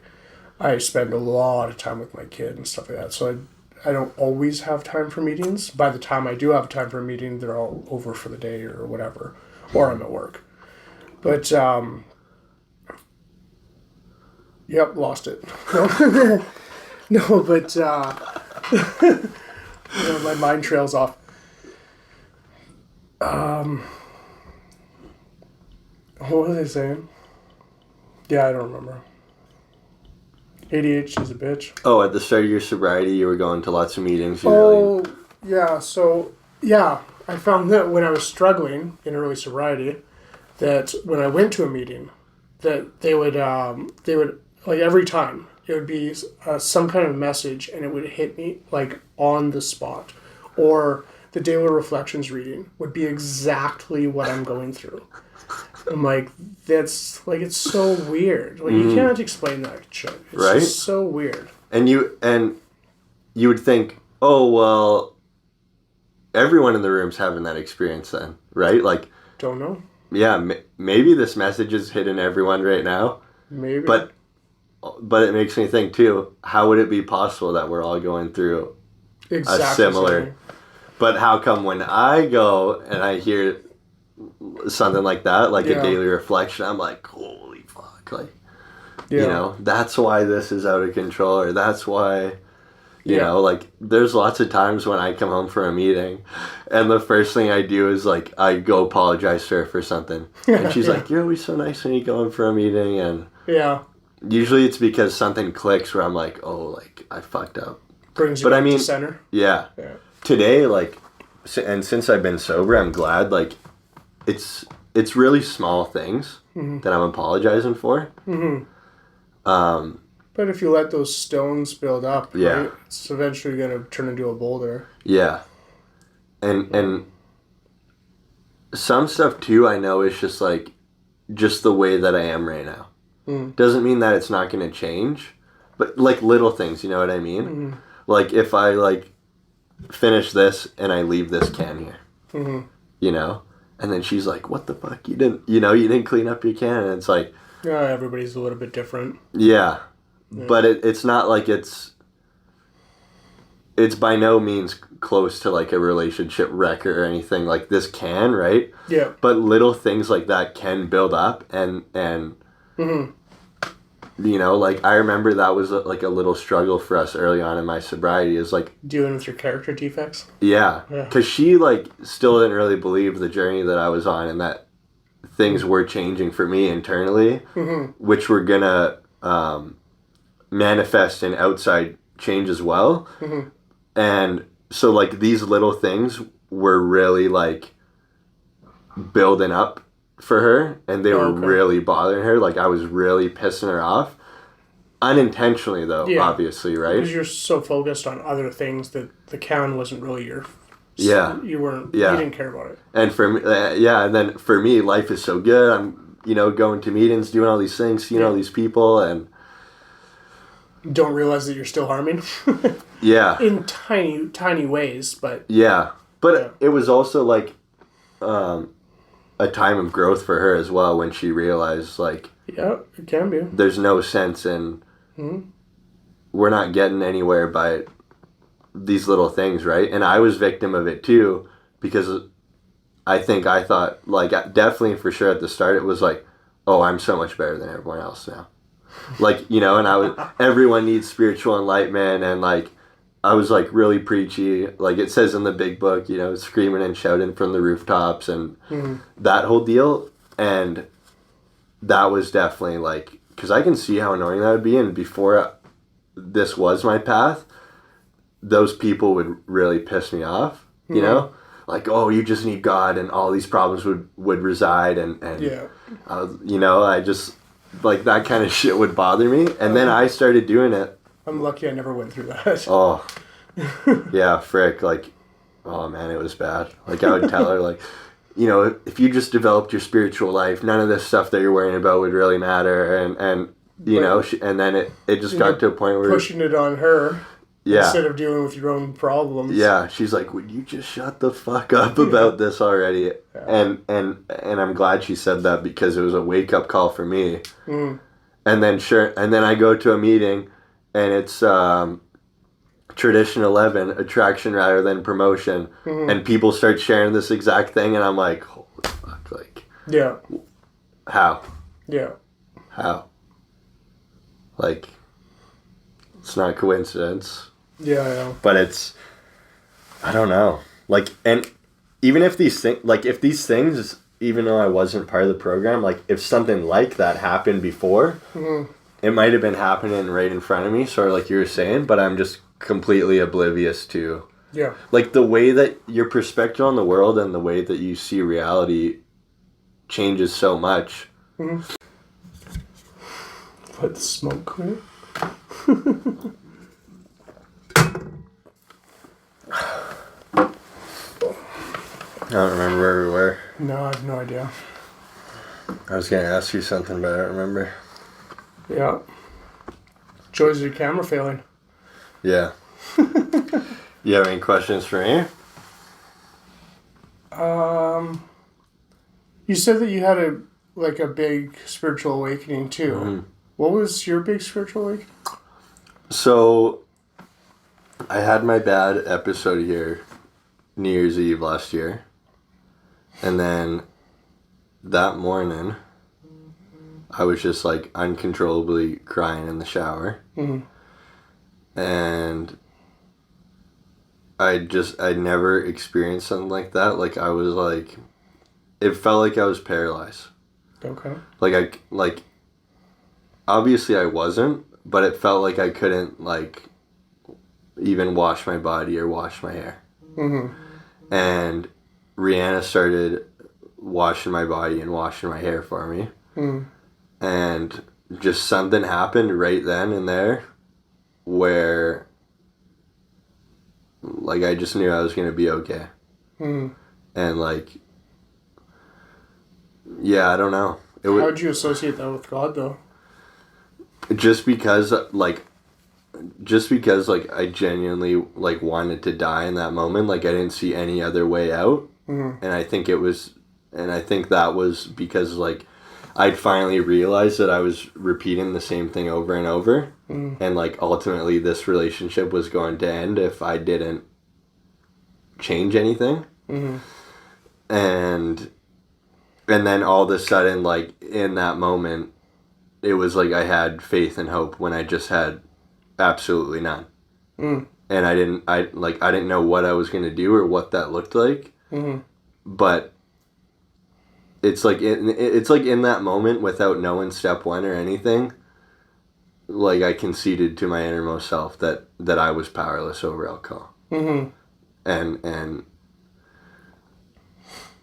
I spend a lot of time with my kid and stuff like that. So I don't always have time for meetings. By the time I do have time for a meeting, they're all over for the day or whatever, or I'm at work. But yep, lost it. No, but my mind trails off. What was I saying? Yeah, I don't remember. ADHD is a bitch. Oh, at the start of your sobriety, you were going to lots of meetings. Yeah. So, yeah, I found that when I was struggling in early sobriety, that when I went to a meeting, that they would like every time it would be some kind of message, and it would hit me like on the spot, or the daily reflections reading would be exactly what I'm going through. I'm like, that's like, it's so weird. Like, you can't explain that shit. It's right? just so weird. And you would think, oh well, everyone in the room's having that experience then, right? Like, don't know. Yeah, maybe this message is hitting everyone right now. Maybe. But it makes me think too, how would it be possible that we're all going through exactly a similar... But how come when I go and I hear something like that, like a daily reflection, I'm like, holy fuck, like, you know, that's why this is out of control, or that's why, you know, like, there's lots of times when I come home from a meeting and the first thing I do is, like, I go apologize to her for something. And she's like, you're always so nice when you go in for a meeting. And usually it's because something clicks where I'm like, oh, like, I fucked up. Brings you back to center. Yeah. Today, like, and since I've been sober, I'm glad, like, it's really small things that I'm apologizing for. But if you let those stones build up, right, it's eventually going to turn into a boulder. Yeah. And some stuff, too, I know is just, like, just the way that I am right now. Doesn't mean that it's not going to change. But, like, little things, you know what I mean? Like, if I, like, finish this and I leave this can here, you know? And then she's like, what the fuck? You didn't clean up your can. And it's like... Yeah, everybody's a little bit different. Yeah. But it's not like it's by no means close to like a relationship wreck or anything like this can, right? Yeah. But little things like that can build up and you know, like I remember that was like a little struggle for us early on in my sobriety is like... Dealing with your character defects? Yeah. Because she like still didn't really believe the journey that I was on and that things were changing for me internally, which were gonna manifest in outside change as well. And so like these little things were really like building up for her, and they were really bothering her. Like I was really pissing her off. Unintentionally though, obviously, right? Because you're so focused on other things that the can wasn't really your... You weren't... You didn't care about it. And for me, and then for me, life is so good. I'm, you know, going to meetings, doing all these things, seeing all these people, and... Don't realize that you're still harming. In tiny, tiny ways, but... Yeah. But it was also like a time of growth for her as well when she realized, like... Yeah, it can be. There's no sense in... We're not getting anywhere by these little things, right? And I was victim of it too, because I thought, like, definitely for sure at the start, it was like, oh, I'm so much better than everyone else now. Like, you know, and everyone needs spiritual enlightenment, and like, I was like really preachy, like it says in the big book, you know, screaming and shouting from the rooftops and that whole deal. And that was definitely like, because I can see how annoying that would be. And before this was my path, those people would really piss me off, you know? Like, oh, you just need God and all these problems would reside. And you know, I just, like, that kind of shit would bother me. And then I started doing it. I'm lucky I never went through that. Oh, yeah, frick. Like, oh, man, it was bad. Like, I would tell her, like, you know, if you just developed your spiritual life, none of this stuff that you're worrying about would really matter. And you know, and then it just got to a point where... Pushing it on her. Yeah. Instead of dealing with your own problems. Yeah, she's like, would you just shut the fuck up about this already? Yeah. And I'm glad she said that because it was a wake up call for me. Mm. And then I go to a meeting, and it's tradition 11, attraction rather than promotion, and people start sharing this exact thing, and I'm like, holy fuck, like, Yeah. how? Yeah. How? Like, it's not coincidence. Yeah, yeah. But it's, I don't know. Like, and even if these things, even though I wasn't part of the program, like, if something like that happened before, it might have been happening right in front of me, sort of like you were saying, but I'm just completely oblivious to, Yeah. like, the way that your perspective on the world and the way that you see reality changes so much. Let the smoke clear. I don't remember where we were. No, I have no idea. I was going to ask you something, but I don't remember. Yeah. Joys of your camera failing. Yeah. You have any questions for me? You said that you had a big spiritual awakening too. Mm-hmm. What was your big spiritual awakening? So, I had my bad episode here New Year's Eve last year. And then that morning, I was just like uncontrollably crying in the shower. And I'd never experienced something like that. Like, I was like, it felt like I was paralyzed. Okay. Like, obviously I wasn't, but it felt like I couldn't, like, even wash my body or wash my hair. And Rihanna started washing my body and washing my hair for me. And just something happened right then and there where, like, I just knew I was going to be okay. And, like, yeah, I don't know. How'd you associate that with God, though? Just because I genuinely, like, wanted to die in that moment. Like, I didn't see any other way out. And I think that was because, like, I'd finally realized that I was repeating the same thing over and over. And, like, ultimately this relationship was going to end if I didn't change anything. And then all of a sudden, like, in that moment, it was like I had faith and hope when I just had absolutely none. And I didn't know what I was going to do or what that looked like. But it's like in that moment, without knowing step one or anything, like, I conceded to my innermost self that I was powerless over alcohol. And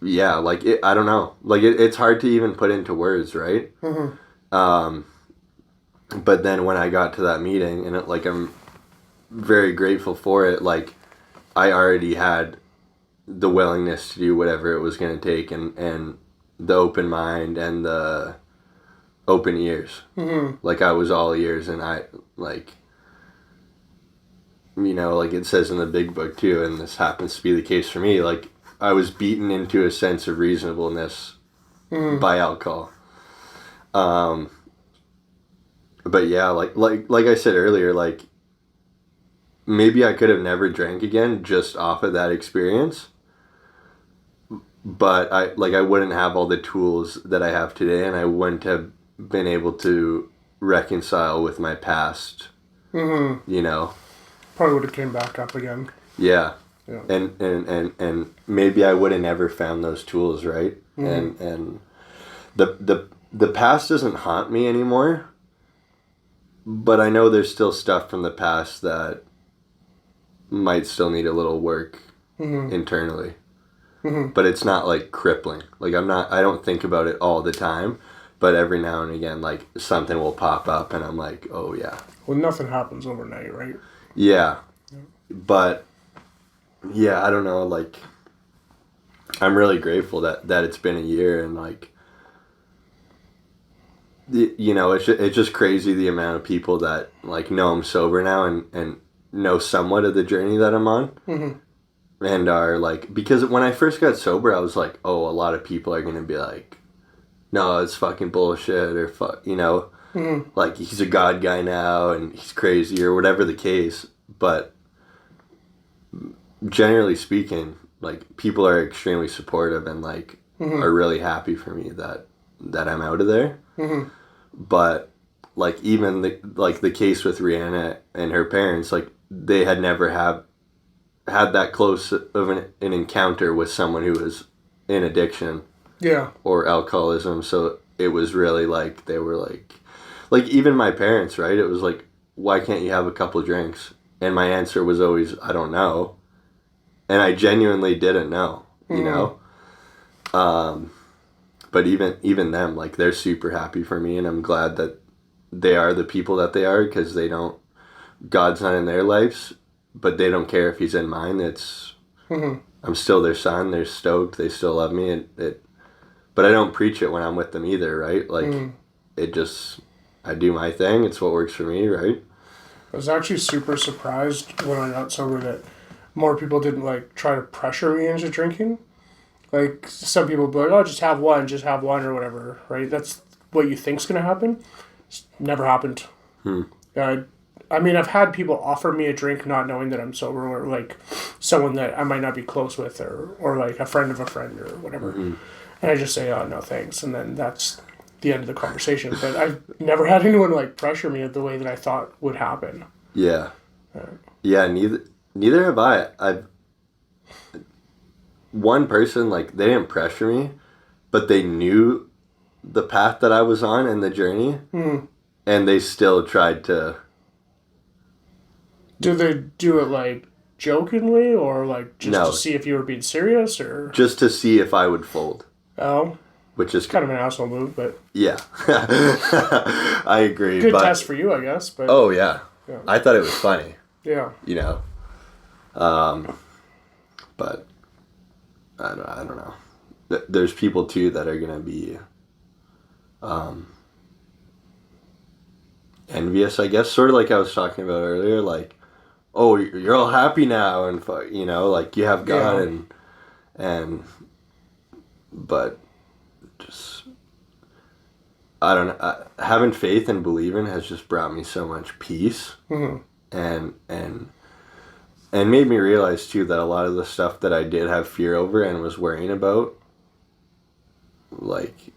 yeah, like, I don't know. Like, it's hard to even put into words, right? But then when I got to that meeting, and I'm very grateful for it, like, I already had the willingness to do whatever it was going to take, and the open mind and the open ears. Like, I was all ears, and I, like, you know, like it says in the big book too, and this happens to be the case for me, like, I was beaten into a sense of reasonableness by alcohol. But yeah, like I said earlier, like, maybe I could have never drank again just off of that experience. But I wouldn't have all the tools that I have today, and I wouldn't have been able to reconcile with my past. You know. Probably would have came back up again. Yeah. Yeah. And maybe I would have never found those tools, right? And the past doesn't haunt me anymore. But I know there's still stuff from the past that might still need a little work internally. But it's not, like, crippling. Like, I don't think about it all the time, but every now and again, like, something will pop up and I'm like, oh yeah. Well, nothing happens overnight, right? Yeah. But yeah, I don't know, like, I'm really grateful that it's been a year, and, like, you know, it's just crazy the amount of people that, like, know I'm sober now and know somewhat of the journey that I'm on. And are like, because when I first got sober, I was like, oh, a lot of people are going to be like, no, it's fucking bullshit, or fuck, like he's a God guy now and he's crazy or whatever the case. But generally speaking, like people are extremely supportive and like are really happy for me that I'm out of there. But like even the case with Rihanna and her parents, like they had never had that close of an encounter with someone who was in addiction or alcoholism. So it was really like they were like even my parents, right? It was like, why can't you have a couple drinks? And my answer was always, I don't know. And I genuinely didn't know, you know? But even them, like they're super happy for me, and I'm glad that they are the people that they are, because God's not in their lives, but they don't care if he's in mine. It's I'm still their son. They're stoked. They still love me. But I don't preach it when I'm with them either, right? Like I do my thing. It's what works for me, right? I was actually super surprised when I got sober that more people didn't like try to pressure me into drinking. Like some people would be like, oh, just have one or whatever, right? That's what you think's gonna happen. It's never happened. I mean, I've had people offer me a drink not knowing that I'm sober, or like someone that I might not be close with, or like a friend of a friend or whatever. And I just say, oh, no thanks. And then that's the end of the conversation. But I've never had anyone like pressure me the way that I thought would happen. Yeah. Yeah, neither have I. One person, like, they didn't pressure me, but they knew the path that I was on and the journey, and they still tried to. Do they do it like jokingly, or like just No. to see if you were being serious, or Just to see if I would fold. Oh, Which is kind of an asshole move, but yeah. I agree. Good test for you, I guess. But oh yeah, I thought it was funny. Yeah. You know, but I don't know. There's people too that are gonna be envious, I guess. Sort of like I was talking about earlier, like, oh, you're all happy now, and like you have God, and but just I don't know. Having faith and believing has just brought me so much peace, and made me realize too that a lot of the stuff that I did have fear over and was worrying about, like,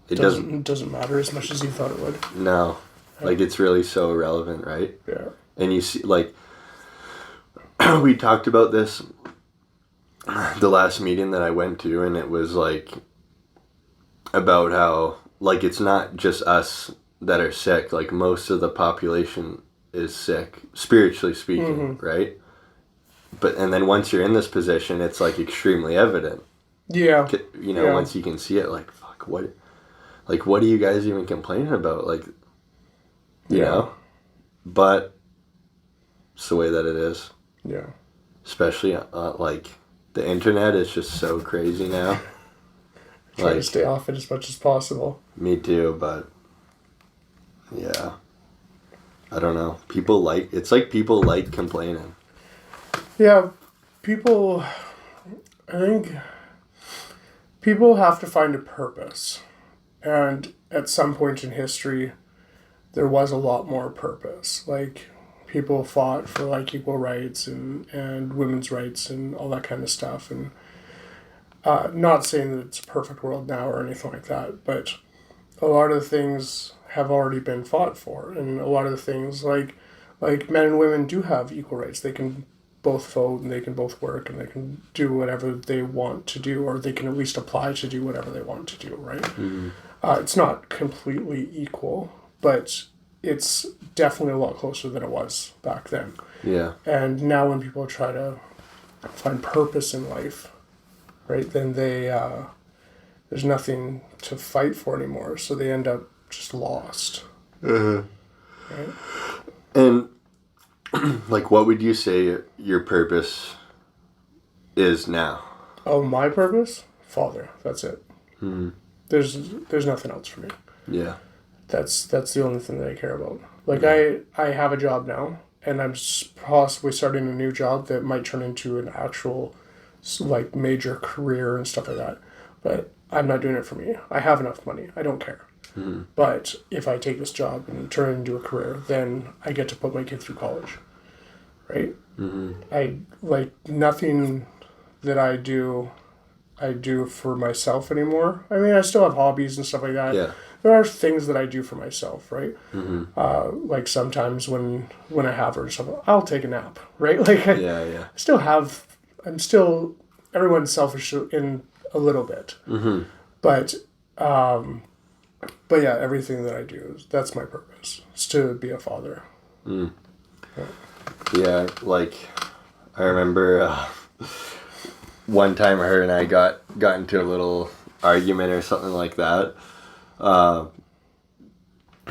it doesn't matter as much as you thought it would. No, like it's really so irrelevant, right? Yeah. And you see, like, we talked about this the last meeting that I went to, and it was like about how, like, it's not just us that are sick. Like, most of the population is sick, spiritually speaking, right? And then once you're in this position, it's like extremely evident. Yeah. Once you can see it, like, fuck, what are you guys even complaining about? Like, you know? But it's the way that it is. Yeah. Especially, like, the internet is just so crazy now. Try to stay off it as much as possible. Me too, but yeah. I don't know. It's like people like complaining. Yeah, I think people have to find a purpose. And at some point in history, there was a lot more purpose. Like, people fought for, like, equal rights and women's rights and all that kind of stuff. And not saying that it's a perfect world now or anything like that, but a lot of the things have already been fought for. And a lot of the things, like men and women do have equal rights. They can both vote, and they can both work, and they can do whatever they want to do, or they can at least apply to do whatever they want to do, right? It's not completely equal, but it's definitely a lot closer than it was back then. Yeah. And now when people try to find purpose in life, right, then there's nothing to fight for anymore, so they end up just lost. Right? And like, what would you say your purpose is now? Oh, my purpose? Father. That's it. There's nothing else for me. Yeah. That's the only thing that I care about. Like, I have a job now, and I'm possibly starting a new job that might turn into an actual like major career and stuff like that. But I'm not doing it for me. I have enough money. I don't care. But if I take this job and turn it into a career, then I get to put my kid through college, right? I like nothing that I do for myself anymore. I mean, I still have hobbies and stuff like that. Yeah. There are things that I do for myself, right? Like sometimes when I have her and stuff, I'll take a nap, right? Like Yeah. I'm still, everyone's selfish in a little bit. But yeah, everything that I do, that's my purpose. It's to be a father. Yeah, like I remember one time her and I got into a little argument or something like that.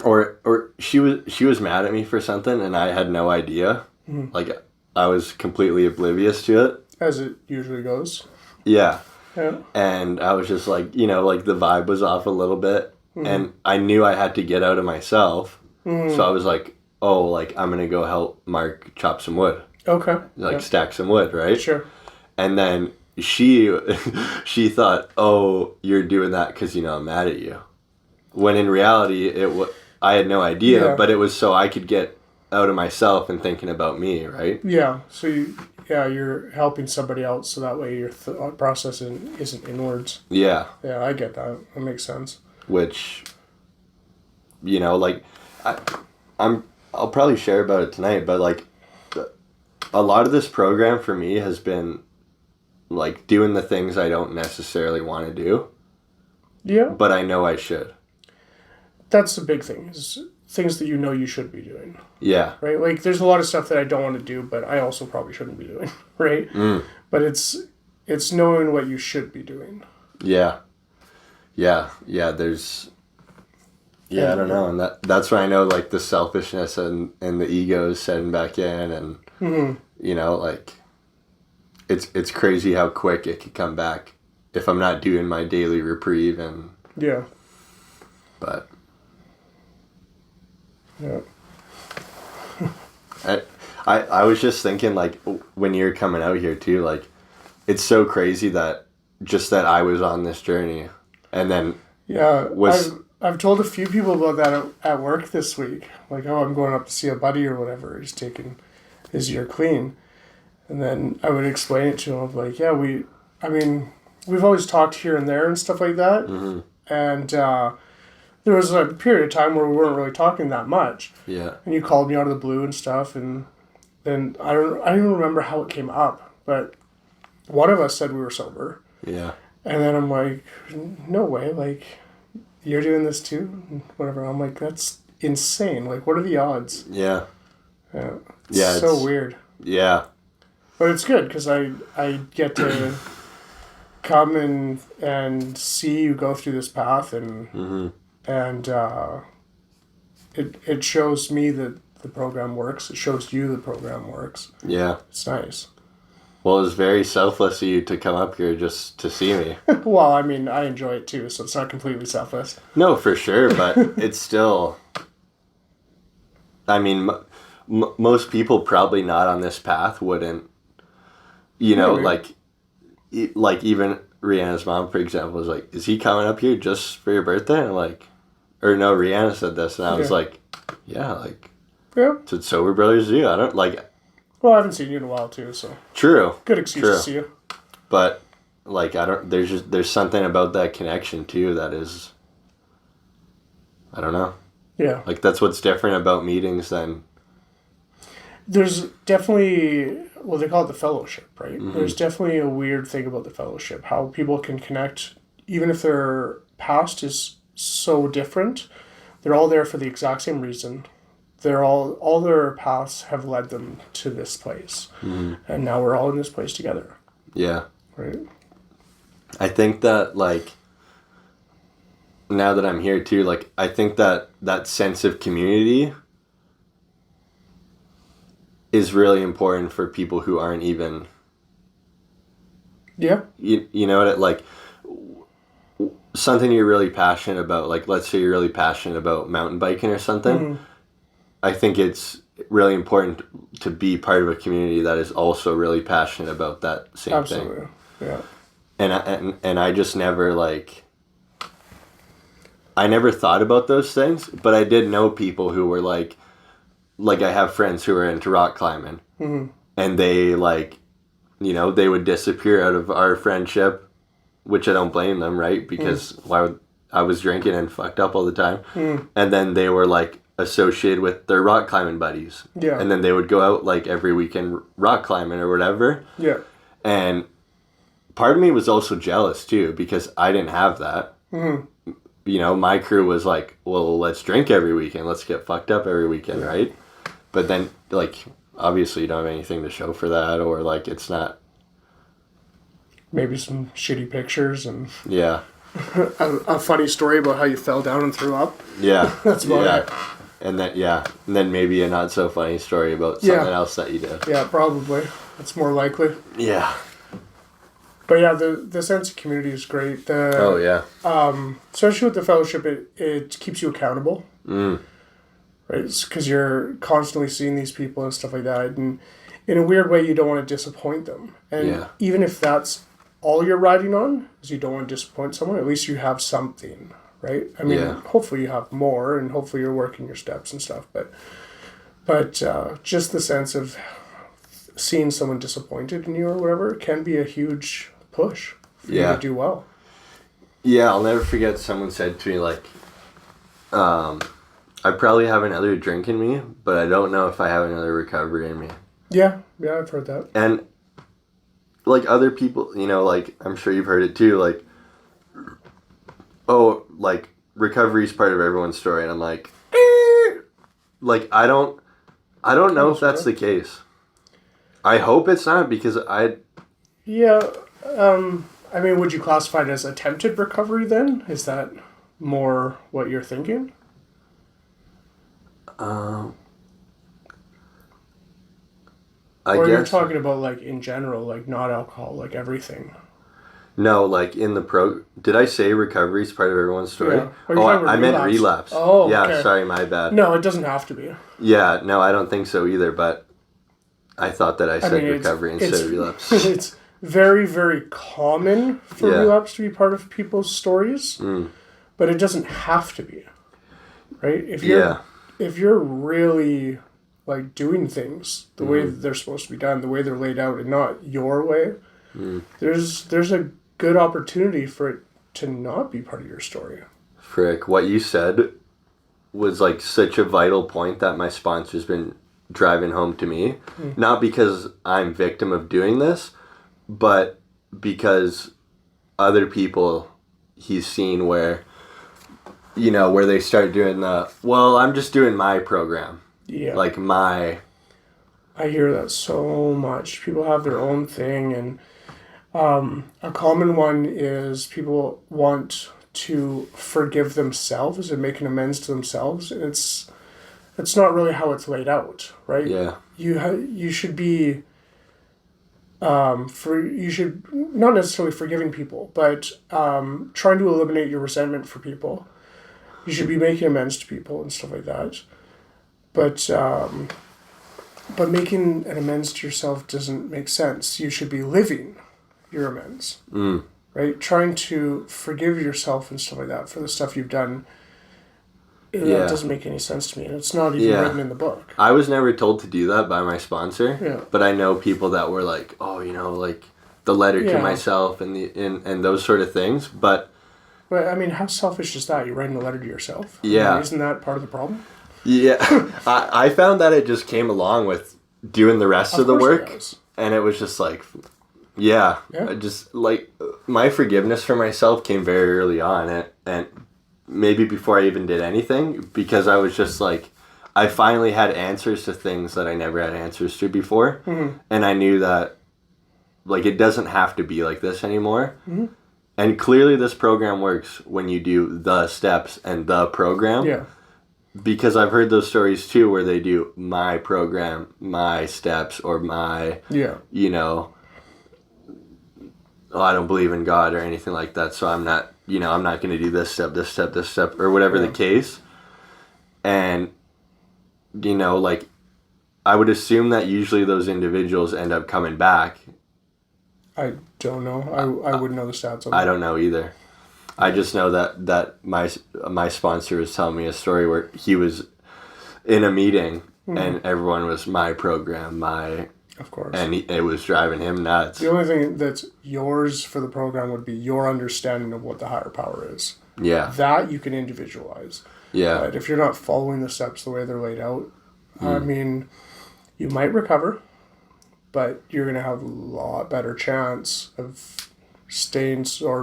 Or she was mad at me for something and I had no idea. Like I was completely oblivious to it. As it usually goes. Yeah. Yeah. And I was just like, like the vibe was off a little bit. And I knew I had to get out of myself. So I was like, oh, like I'm going to go help Mark chop some wood. Okay. Like stack some wood, right? Sure. And then she thought, oh, you're doing that because, I'm mad at you. When in reality, I had no idea, but it was so I could get out of myself and thinking about me, right? Yeah. So you're helping somebody else so that way your thought process isn't inwards. Yeah. Yeah, I get that. That makes sense. Which, like, I'll probably share about it tonight, but like, a lot of this program for me has been like doing the things I don't necessarily want to do. Yeah. But I know I should. That's the big thing, is things that you should be doing. Yeah. Right? Like, there's a lot of stuff that I don't want to do, but I also probably shouldn't be doing, right? But it's knowing what you should be doing. Yeah. Yeah. There's... Yeah, I don't know. And that's when I know, like, the selfishness and the ego is setting back in. And, like, it's crazy how quick it could come back if I'm not doing my daily reprieve. And yeah. But... Yeah. I was just thinking, like, when you're coming out here, too, like, it's so crazy that I was on this journey. And then... Yeah, I've told a few people about that at work this week. Like, oh, I'm going up to see a buddy or whatever. He's taking his year clean. And then I would explain it to him. Like, yeah, we've always talked here and there and stuff like that. And there was a period of time where we weren't really talking that much. Yeah. And you called me out of the blue and stuff. And then I don't even remember how it came up. But one of us said we were sober. Yeah. And then I'm like, no way, like... You're doing this too? Whatever. I'm like, that's insane. Like, what are the odds? Yeah. Yeah. It's so weird. Yeah. But it's good because I get to come and see you go through this path and it shows me that the program works. It shows you the program works. Yeah. It's nice. Well, it was very selfless of you to come up here just to see me. Well, I mean, I enjoy it too, so it's not completely selfless. No, for sure, but it's still... I mean, most people probably not on this path wouldn't, like even Rihanna's mom, for example, was like, is he coming up here just for your birthday? And I'm like, or no, Rihanna said this, and I was like, yeah, like, that's what sober brothers do. I don't, like... Well, I haven't seen you in a while too, so... True. Good excuse to see you. But, like, there's something about that connection, too, that is... I don't know. Yeah. Like, that's what's different about meetings than... There's definitely... Well, they call it the fellowship, right? There's definitely a weird thing about the fellowship. How people can connect, even if their past is so different, they're all there for the exact same reason. They're all their paths have led them to this place. And now we're all in this place together. Yeah. Right? I think that, like, now that I'm here too, like, I think that sense of community is really important for people who aren't even... Yeah. You know what, like, something you're really passionate about, like, let's say you're really passionate about mountain biking or something. I think it's really important to be part of a community that is also really passionate about that same Absolutely. thing. Yeah. And I just never like, I never thought about those things, but I did know people who were like I have friends who are into rock climbing, and they like, you know, they would disappear out of our friendship, which I don't blame them, right? Because why would I was drinking and fucked up all the time, and then they were like associated with their rock climbing buddies, and then they would go out like every weekend rock climbing or whatever, and part of me was also jealous too because I didn't have that. You know, my crew was like, well, let's drink every weekend, let's get fucked up every weekend, right? But then, like, obviously you don't have anything to show for that, or like it's not. Maybe some shitty pictures and Yeah. a funny story about how you fell down and threw up. Yeah. That's about it. And then maybe a not so funny story about something else that you did. Yeah, probably. That's more likely. Yeah. But yeah, the sense of community is great. Oh yeah. Especially with the fellowship, it keeps you accountable. Right? Because you're constantly seeing these people and stuff like that. And in a weird way, you don't want to disappoint them. And even if that's all you're riding on, is you don't want to disappoint someone, at least you have something, right? I mean, hopefully you have more, and hopefully you're working your steps and stuff. But just the sense of seeing someone disappointed in you or whatever can be a huge push for you to do well. Yeah, I'll never forget someone said to me, like, I probably have another drink in me, but I don't know if I have another recovery in me. Yeah, I've heard that. And, like, other people, you know, like, I'm sure you've heard it too, like, oh, like, recovery is part of everyone's story, and I'm like, like, I don't know if that's the case. I hope it's not, because Yeah, I mean, would you classify it as attempted recovery then? Is that more what you're thinking? Or you're talking about, like, in general, like, not alcohol, like, everything? No, like, in the did I say recovery is part of everyone's story? Yeah. I meant relapse. Oh, yeah, okay. Sorry, my bad. No, it doesn't have to be. Yeah, no, I don't think so either, but I thought that I said recovery instead of relapse. It's very, very common for relapse to be part of people's stories, but it doesn't have to be, right? If you're really, like, doing things the way that they're supposed to be done, the way they're laid out, and not your way, there's a good opportunity for it to not be part of your story. Frick, what you said was, like, such a vital point that my sponsor's been driving home to me. Not because I'm victim of doing this, but because other people he's seen where, you know, where they start doing I'm just doing my program. Yeah. Like I hear that so much. People have their own thing, and a common one is people want to forgive themselves and make an amends to themselves, and it's not really how it's laid out, right? Yeah. You should be you should not necessarily forgiving people, but trying to eliminate your resentment for people. You should be making amends to people and stuff like that. But making an amends to yourself doesn't make sense. You should be living your amends, right? Trying to forgive yourself and stuff like that for the stuff you've done. That doesn't make any sense to me, and it's not even written in the book. I was never told to do that by my sponsor, but I know people that were like, oh, you know, like the letter to myself and and those sort of things. But I mean, how selfish is that? You're writing a letter to yourself. Yeah, I mean, isn't that part of the problem? Yeah, I found that it just came along with doing the rest of the work, and it was just like, I just like my forgiveness for myself came very early on, and maybe before I even did anything, because I was just like, I finally had answers to things that I never had answers to before, and I knew that, like, it doesn't have to be like this anymore. And clearly this program works when you do the steps and the program. Yeah. Because I've heard those stories too where they do my program, my steps, or my, you know, I don't believe in God or anything like that, so I'm not, you know, I'm not going to do this step, or whatever the case. And, you know, like, I would assume that usually those individuals end up coming back. I don't know. I wouldn't know the stats on I that. don't know either. I just know that my sponsor was telling me a story where he was in a meeting and everyone was my program, Of course. and it was driving him nuts. The only thing that's yours for the program would be your understanding of what the higher power is. Yeah. That you can individualize. Yeah. But if you're not following the steps the way they're laid out, I mean, you might recover, but you're going to have a lot better chance of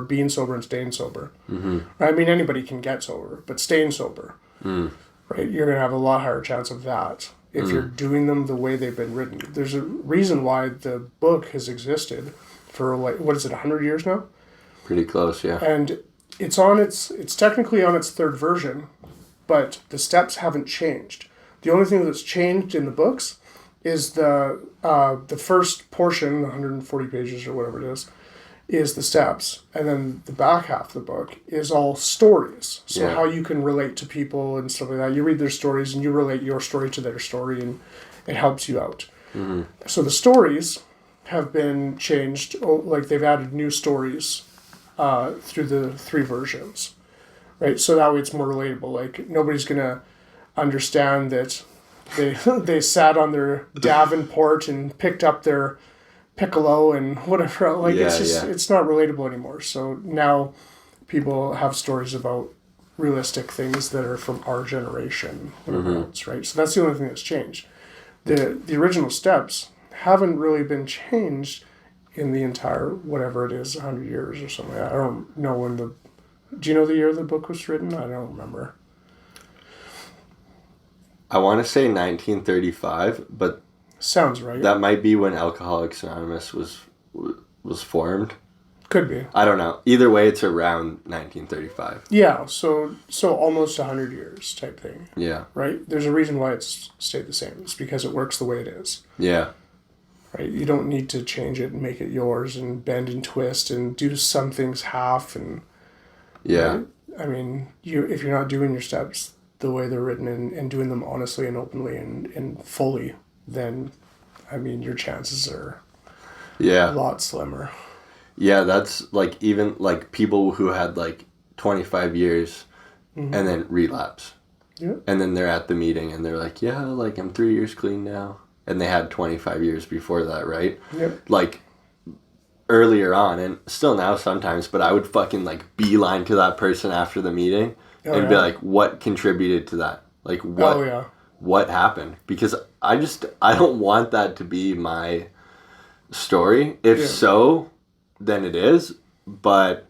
being sober and staying sober. Mm-hmm. I mean, anybody can get sober, but staying sober, right? You're going to have a lot higher chance of that if you're doing them the way they've been written. There's a reason why the book has existed for, like, what is it, 100 years now? Pretty close, yeah. And it's technically on its third version, but the steps haven't changed. The only thing that's changed in the books is the first portion, 140 pages or whatever it is the steps. And then the back half of the book is all stories. So Yeah. how you can relate to people and stuff like that. You read their stories and you relate your story to their story, and it helps you out. Mm-hmm. So the stories have been changed, like they've added new stories through the 3 versions, right? So that way it's more relatable. Like, nobody's gonna understand that they sat on their Davenport and picked up their piccolo and whatever. Like, it's not relatable anymore. So now people have stories about realistic things that are from our generation, whatever else, right? So that's the only thing that's changed. The original steps haven't really been changed in the entire, whatever it is, 100 years or something like that. I don't know when do you know the year the book was written? I don't remember. I want to say 1935, but Sounds right. that might be when Alcoholics Anonymous was formed. Could be. I don't know. Either way, it's around 1935. Yeah, so almost 100 years type thing, Yeah. right? There's a reason why it's stayed the same. It's because it works the way it is, Yeah. right? You don't need to change it and make it yours and bend and twist and do some things half and... Yeah. Right? I mean, if you're not doing your steps the way they're written and doing them honestly and openly and fully, then, I mean, your chances are Yeah. a lot slimmer. Yeah, that's like even like people who had like 25 years and then relapse. Yeah. And then they're at the meeting and they're like, yeah, like I'm 3 years clean now. And they had 25 years before that, right? Yep. Like earlier on, and still now sometimes, but I would fucking like beeline to that person after the meeting and be like, what contributed to that? Like what happened? Because I don't want that to be my story. If so, then it is, but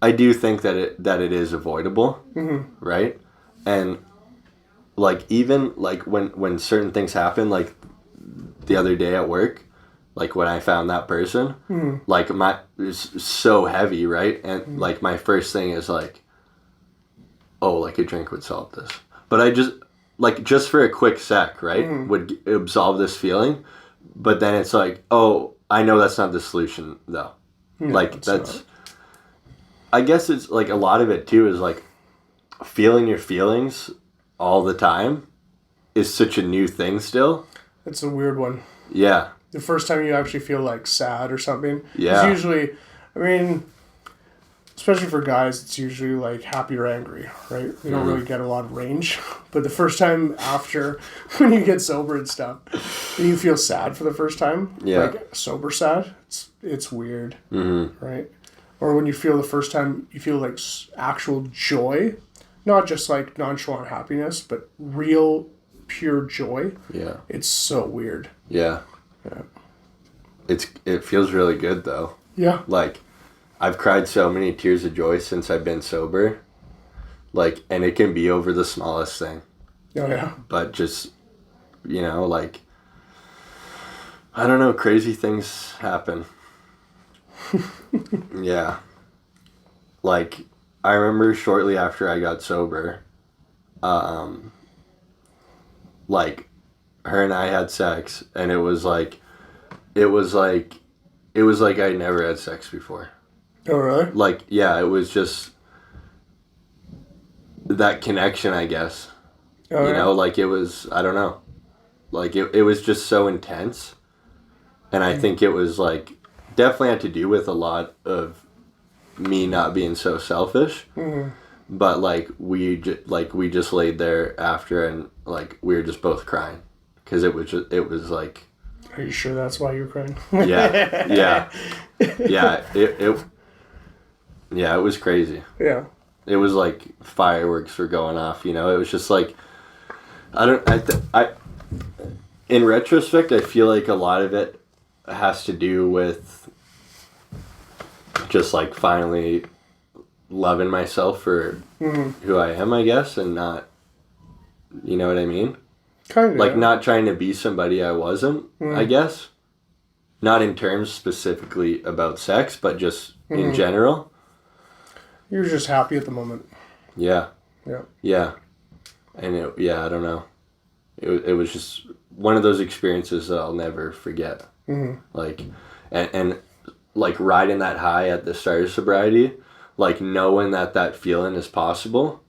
I do think that it is avoidable, right? And like even like when certain things happen, like the other day at work, like when I found that person, like it's so heavy, right? And like my first thing is like, oh, like a drink would solve this, but I just for a quick sec, right, would absolve this feeling, but then it's like, oh, I know that's not the solution though. No, like that's not. I guess it's like a lot of it too is like feeling your feelings all the time is such a new thing still. It's a weird one. Yeah. The first time you actually feel like sad or something. Yeah. It's usually, I mean, especially for guys, it's usually like happy or angry, right? We don't really get a lot of range. But the first time after, when you get sober and stuff, and you feel sad for the first time, like sober sad, it's weird, right? Or when you feel the first time, you feel like actual joy, not just like nonchalant happiness, but real, pure joy. Yeah. It's so weird. Yeah. It feels really good though. Yeah. Like, I've cried so many tears of joy since I've been sober. Like, and it can be over the smallest thing. Oh, yeah. But just, like, I don't know, crazy things happen. Yeah. Like, I remember shortly after I got sober, like, her and I had sex, and it was like I never had sex before. Oh, really? Like, yeah, it was just that connection, I guess. Oh, like it was, I don't know. like it was just so intense, and I think it was like definitely had to do with a lot of me not being so selfish. But like we just laid there after, and like we were just both crying because it was like. Are you sure that's why you're crying? Yeah. It was crazy. Yeah. It was like fireworks were going off, you know. It was just like in retrospect, I feel like a lot of it has to do with just like finally loving myself for who I am, I guess, and not, you know what I mean? Kind of. Like not trying to be somebody I wasn't, I guess. Not in terms specifically about sex, but just in general. You're just happy at the moment. Yeah. Yeah. Yeah. And I don't know. It was just one of those experiences that I'll never forget. Like, and like riding that high at the start of sobriety, like knowing that feeling is possible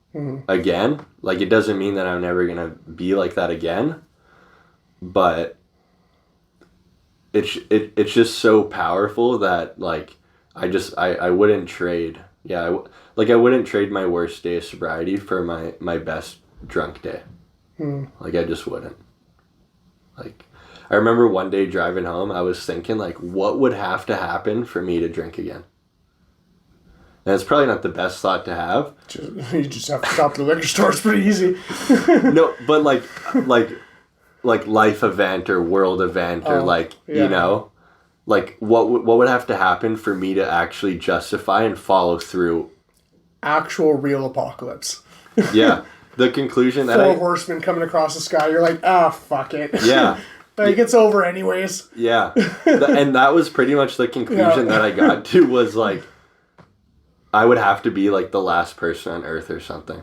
again. Like it doesn't mean that I'm never going to be like that again, but it's just so powerful that like I wouldn't trade. Yeah, I wouldn't trade my worst day of sobriety for my best drunk day. Like I just wouldn't. Like I remember one day driving home, I was thinking like, what would have to happen for me to drink again? And it's probably not the best thought to have. You just have to stop at the liquor store. It's pretty easy. No, but like life event or world event or you know, like what would have to happen for me to actually justify and follow through? Actual real apocalypse. Yeah, the conclusion that Four horsemen coming across the sky. You're like, fuck it. Yeah. Like it's over anyways. Yeah, and that was pretty much the conclusion that I got to was like, I would have to be like the last person on Earth or something,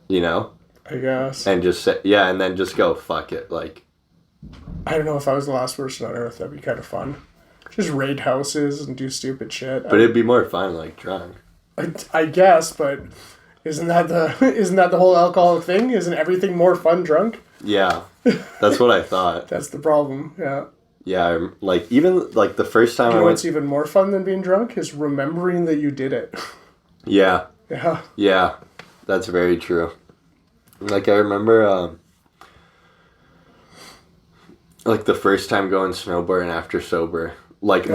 you know? I guess. And just say, and then just go, fuck it. Like, I don't know if I was the last person on Earth, that'd be kind of fun. Just raid houses and do stupid shit. But it'd be more fun, like, drunk. I guess, but isn't that the whole alcoholic thing? Isn't everything more fun drunk? Yeah, that's what I thought. That's the problem, yeah. Yeah, like, even, like, the first time you know what's even more fun than being drunk is remembering that you did it. Yeah. Yeah. Yeah, that's very true. Like, I remember, like, the first time going snowboarding after sober, like,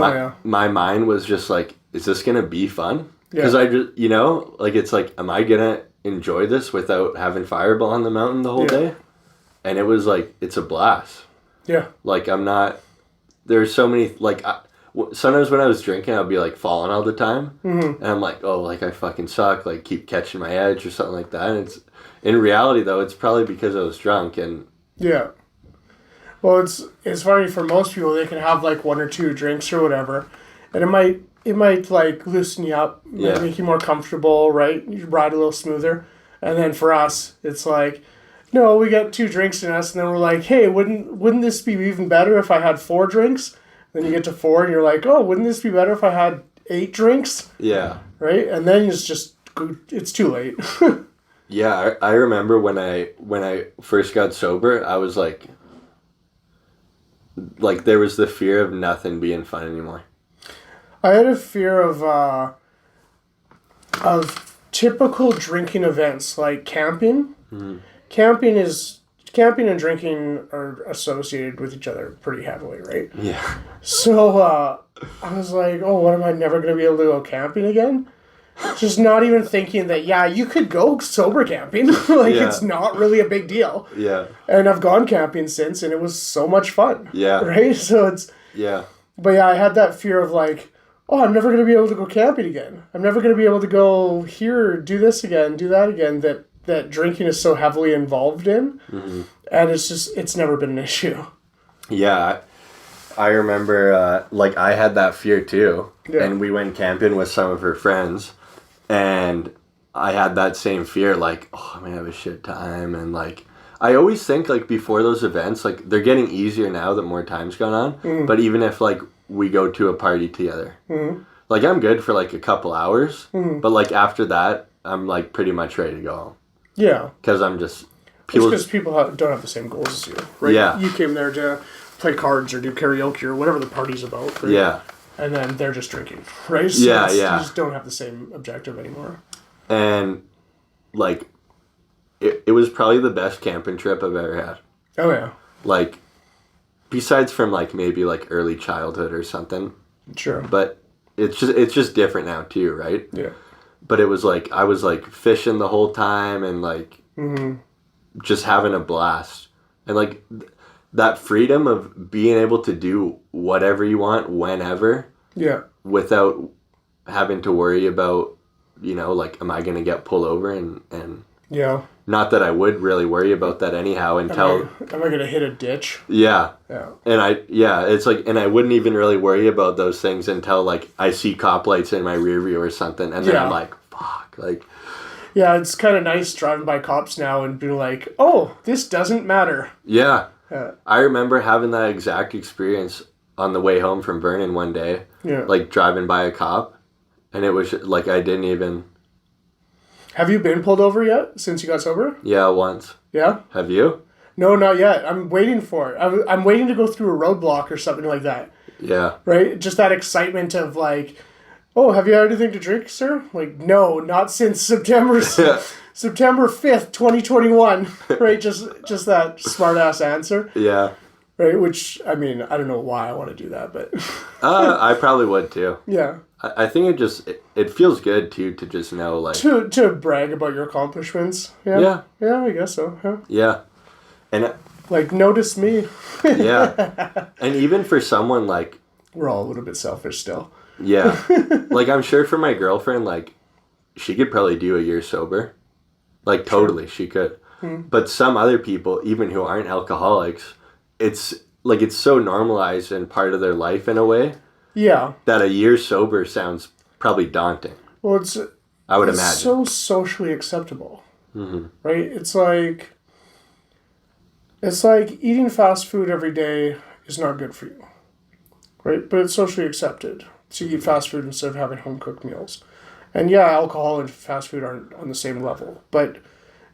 my mind was just like, is this going to be fun? Because I just, you know, like, it's like, am I going to enjoy this without having Fireball on the mountain the whole day? And it was like, it's a blast. Yeah. Like, I'm not, there's so many, like, sometimes when I was drinking, I'd be, like, falling all the time. And I'm like, oh, like, I fucking suck. Like, keep catching my edge or something like that. And it's, in reality, though, it's probably because I was drunk and... Yeah. Well, it's funny, for most people, they can have, like, one or two drinks or whatever. And it might like, loosen you up, make you more comfortable, right? You ride a little smoother. And then for us, it's like... No, we got 2 drinks in us, and then we're like, hey, wouldn't this be even better if I had 4 drinks? Then you get to 4, and you're like, oh, wouldn't this be better if I had 8 drinks? Yeah. Right? And then it's too late. Yeah, I remember when I first got sober, I was like there was the fear of nothing being fun anymore. I had a fear of typical drinking events, like camping. Mm-hmm. Camping and drinking are associated with each other pretty heavily, right? Yeah. So I was like, oh, what, am I never going to be able to go camping again? Just not even thinking that, you could go sober camping. It's not really a big deal. Yeah. And I've gone camping since, and it was so much fun. Yeah. Right? So it's... Yeah. But I had that fear of like, oh, I'm never going to be able to go camping again. I'm never going to be able to go here, do this again, do that again, that drinking is so heavily involved in. Mm-hmm. And it's never been an issue. Yeah. I remember, I had that fear too. Yeah. And we went camping with some of her friends. And I had that same fear, like, oh, I'm going to have a shit time. And, like, I always think, like, before those events, like, they're getting easier now that more time's gone on. Mm-hmm. But even if, like, we go to a party together, like, I'm good for, like, a couple hours. Mm-hmm. But, like, after that, I'm, like, pretty much ready to go home. Yeah. Because I'm just... people, because people don't have the same goals as you, right? Yeah. You came there to play cards or do karaoke or whatever the party's about, right? Yeah. And then they're just drinking, right? So Yeah, You yeah. just don't have the same objective anymore. And, like, it was probably the best camping trip I've ever had. Oh, yeah. Like, besides from, like, maybe, like, early childhood or something. Sure. But it's just different now, too, right? Yeah. But it was, like, I was, like, fishing the whole time and, like, just having a blast. And, like, that freedom of being able to do whatever you want, whenever. Yeah. Without having to worry about, you know, like, am I going to get pulled over? And Yeah. not that I would really worry about that anyhow until... Am I going to hit a ditch? Yeah. Yeah. And it's like, and I wouldn't even really worry about those things until, like, I see cop lights in my rear view or something. And then I'm like, fuck, like... Yeah, it's kind of nice driving by cops now and being like, oh, this doesn't matter. Yeah. Yeah. I remember having that exact experience on the way home from Vernon one day. Yeah. Like, driving by a cop. And it was, like, I didn't even... Have you been pulled over yet since you got sober? Yeah, once. Yeah? Have you? No, not yet. I'm waiting for it. I'm waiting to go through a roadblock or something like that. Yeah. Right? Just that excitement of like, oh, have you had anything to drink, sir? Like, no, not since September 5th, 2021. Right? Just that smart ass answer. Yeah. Right? Which, I mean, I don't know why I want to do that, but... I probably would too. Yeah. I think it feels good too to just know, like... To brag about your accomplishments. Yeah. Yeah. Yeah, I guess so. Yeah. Yeah. And... Like, notice me. Yeah. And even for someone like... We're all a little bit selfish still. Yeah. Like, I'm sure for my girlfriend, like, she could probably do a year sober. Like, totally, she could. But some other people, even who aren't alcoholics, it's, like, it's so normalized and part of their life in a way. Yeah. That a year sober sounds probably daunting. Well, I would it's imagine. so socially acceptable. Right? It's like eating fast food every day is not good for you. Right? But it's socially accepted to eat fast food instead of having home-cooked meals. And yeah, alcohol and fast food aren't on the same level. But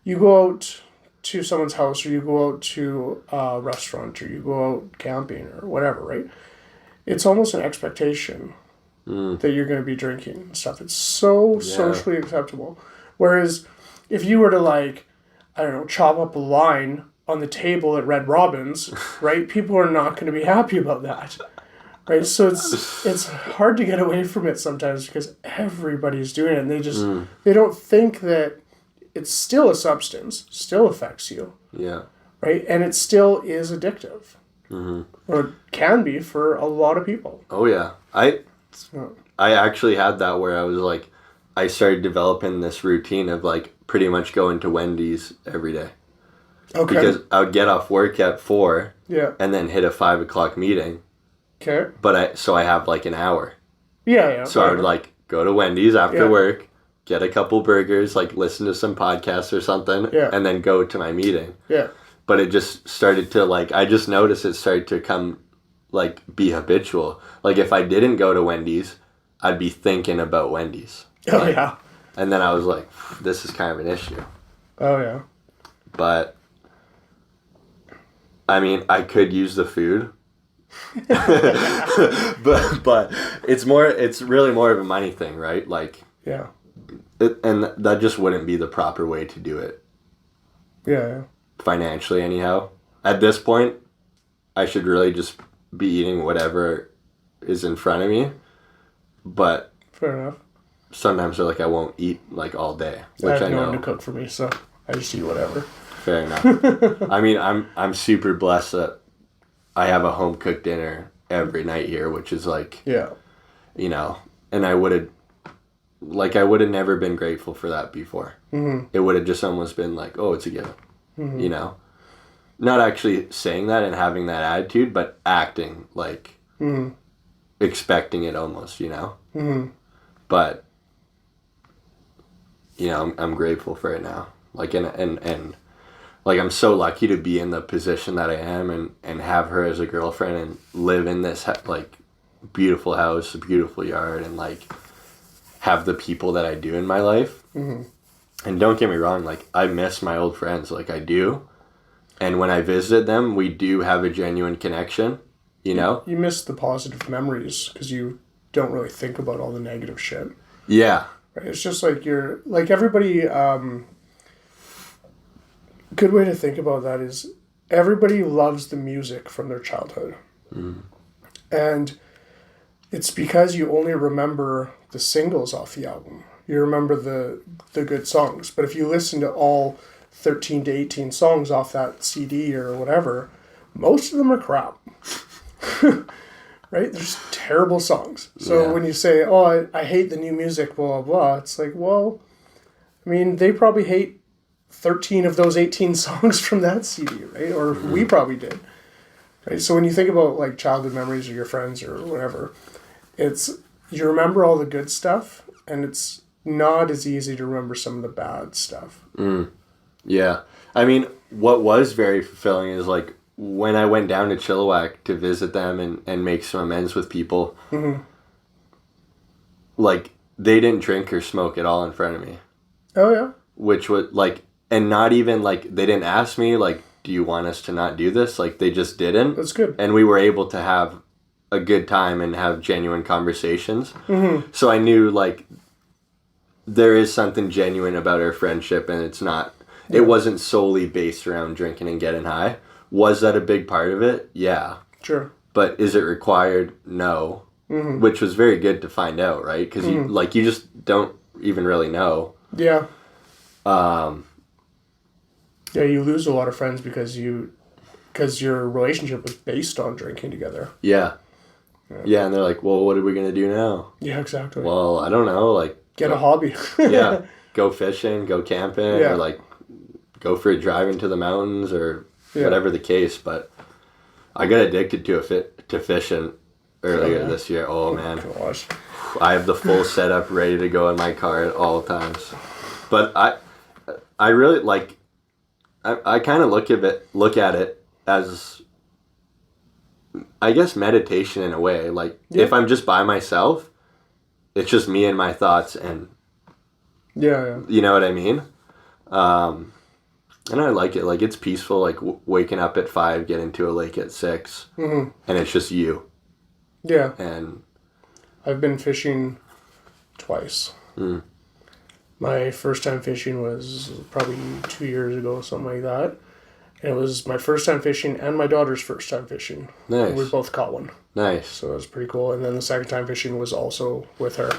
you go out to someone's house or you go out to a restaurant or you go out camping or whatever, right? It's almost an expectation that you're going to be drinking and stuff. It's so socially acceptable. Whereas if you were to, like, I don't know, chop up a line on the table at Red Robin's, right? People are not going to be happy about that. Right? So it's hard to get away from it sometimes because everybody's doing it and they just they don't think that it's still a substance, still affects you. Yeah. Right? And it still is addictive. Or it can be for a lot of people. Oh, yeah. I actually had that where I was like, I started developing this routine of, like, pretty much going to Wendy's every day. Okay. Because I would get off work at 4 and then hit a 5 o'clock meeting. Okay. But I have, like, an hour. Yeah. So I would, like, go to Wendy's after work, get a couple burgers, like, listen to some podcasts or something, and then go to my meeting. Yeah. But it just started to, like, I just noticed it started to come, like, be habitual. Like, if I didn't go to Wendy's, I'd be thinking about Wendy's. Oh, yeah. And then I was like, this is kind of an issue. Oh, yeah. But, I mean, I could use the food. but it's really more of a money thing, right? Like, yeah. And that just wouldn't be the proper way to do it. Yeah. Financially, anyhow. At this point, I should really just be eating whatever is in front of me. But fair enough. Sometimes I won't eat, like, all day, which I have I know. no one to cook for me, so I just eat whatever. Fair enough. I mean, I'm super blessed that I have a home cooked dinner every night here, which is like, you know, and I would have never been grateful for that before. It would have just almost been like, oh, it's a given. You know, not actually saying that and having that attitude, but acting like expecting it almost, you know. But you know, I'm grateful for it now. Like, and like, I'm so lucky to be in the position that I am and have her as a girlfriend and live in this like beautiful house, a beautiful yard, and like have the people that I do in my life. And don't get me wrong, like, I miss my old friends, like, I do. And when I visit them, we do have a genuine connection, you know? You miss the positive memories because you don't really think about all the negative shit. Yeah. Right? It's just like like everybody, good way to think about that is everybody loves the music from their childhood. And it's because you only remember the singles off the album. You remember the good songs. But if you listen to all 13 to 18 songs off that CD or whatever, most of them are crap. Right? There's terrible songs. So when you say, oh, I hate the new music, blah, blah, blah, it's like, well, I mean, they probably hate 13 of those 18 songs from that CD, right? Or we probably did. Right? So when you think about like childhood memories or your friends or whatever, it's you remember all the good stuff, and it's not as easy to remember some of the bad stuff. Yeah. I mean, what was very fulfilling is like when I went down to Chilliwack to visit them and make some amends with people, like they didn't drink or smoke at all in front of me. Oh, yeah? Which was like, and not even like, they didn't ask me like, do you want us to not do this? Like they just didn't. That's good. And we were able to have a good time and have genuine conversations. So I knew like there is something genuine about our friendship, and it's not, it wasn't solely based around drinking and getting high. Was that a big part of it? Yeah. Sure. But is it required? No. Which was very good to find out, right? Because you just don't even really know. Yeah. Yeah, you lose a lot of friends because your relationship was based on drinking together. Yeah. Yeah, and they're like, well, what are we going to do now? Yeah, exactly. Well, I don't know, like... Get a hobby. Yeah, go fishing, go camping, or like go for a drive into the mountains, or whatever the case. But I got addicted to fishing earlier this year. Oh man, gosh. I have the full setup ready to go in my car at all times. But I really like. I kind of look at it as, I guess, meditation in a way. Like if I'm just by myself, it's just me and my thoughts, and you know what I mean? And I like it. Like it's peaceful, like waking up at 5, getting to a lake at 6, and it's just you. Yeah. And I've been fishing twice. My first time fishing was probably 2 years ago, something like that. And it was my first time fishing and my daughter's first time fishing. Nice. And we both caught one. Nice. So it was pretty cool. And then the second time fishing was also with her.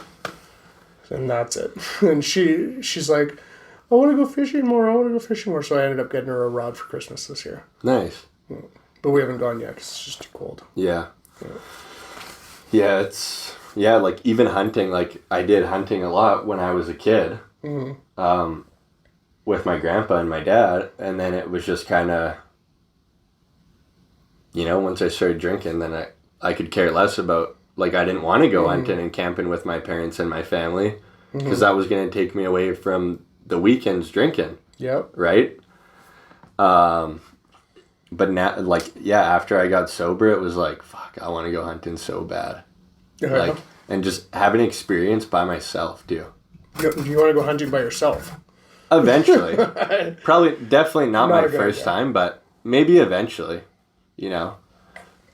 And that's it. And she's like, I want to go fishing more. So I ended up getting her a rod for Christmas this year. Nice. But we haven't gone yet because it's just too cold. Yeah. Yeah, it's... Yeah, like even hunting, like I did hunting a lot when I was a kid. With my grandpa and my dad. And then it was just kind of... You know, once I started drinking, then I could care less about... Like, I didn't want to go hunting and camping with my parents and my family. Because that was going to take me away from the weekends drinking. Yep. Right? But now, like, yeah, after I got sober, it was like, fuck, I want to go hunting so bad. Like, and just have an experience by myself, too. Do you want to go hunting by yourself? Eventually. Definitely not my first time, but maybe eventually, you know.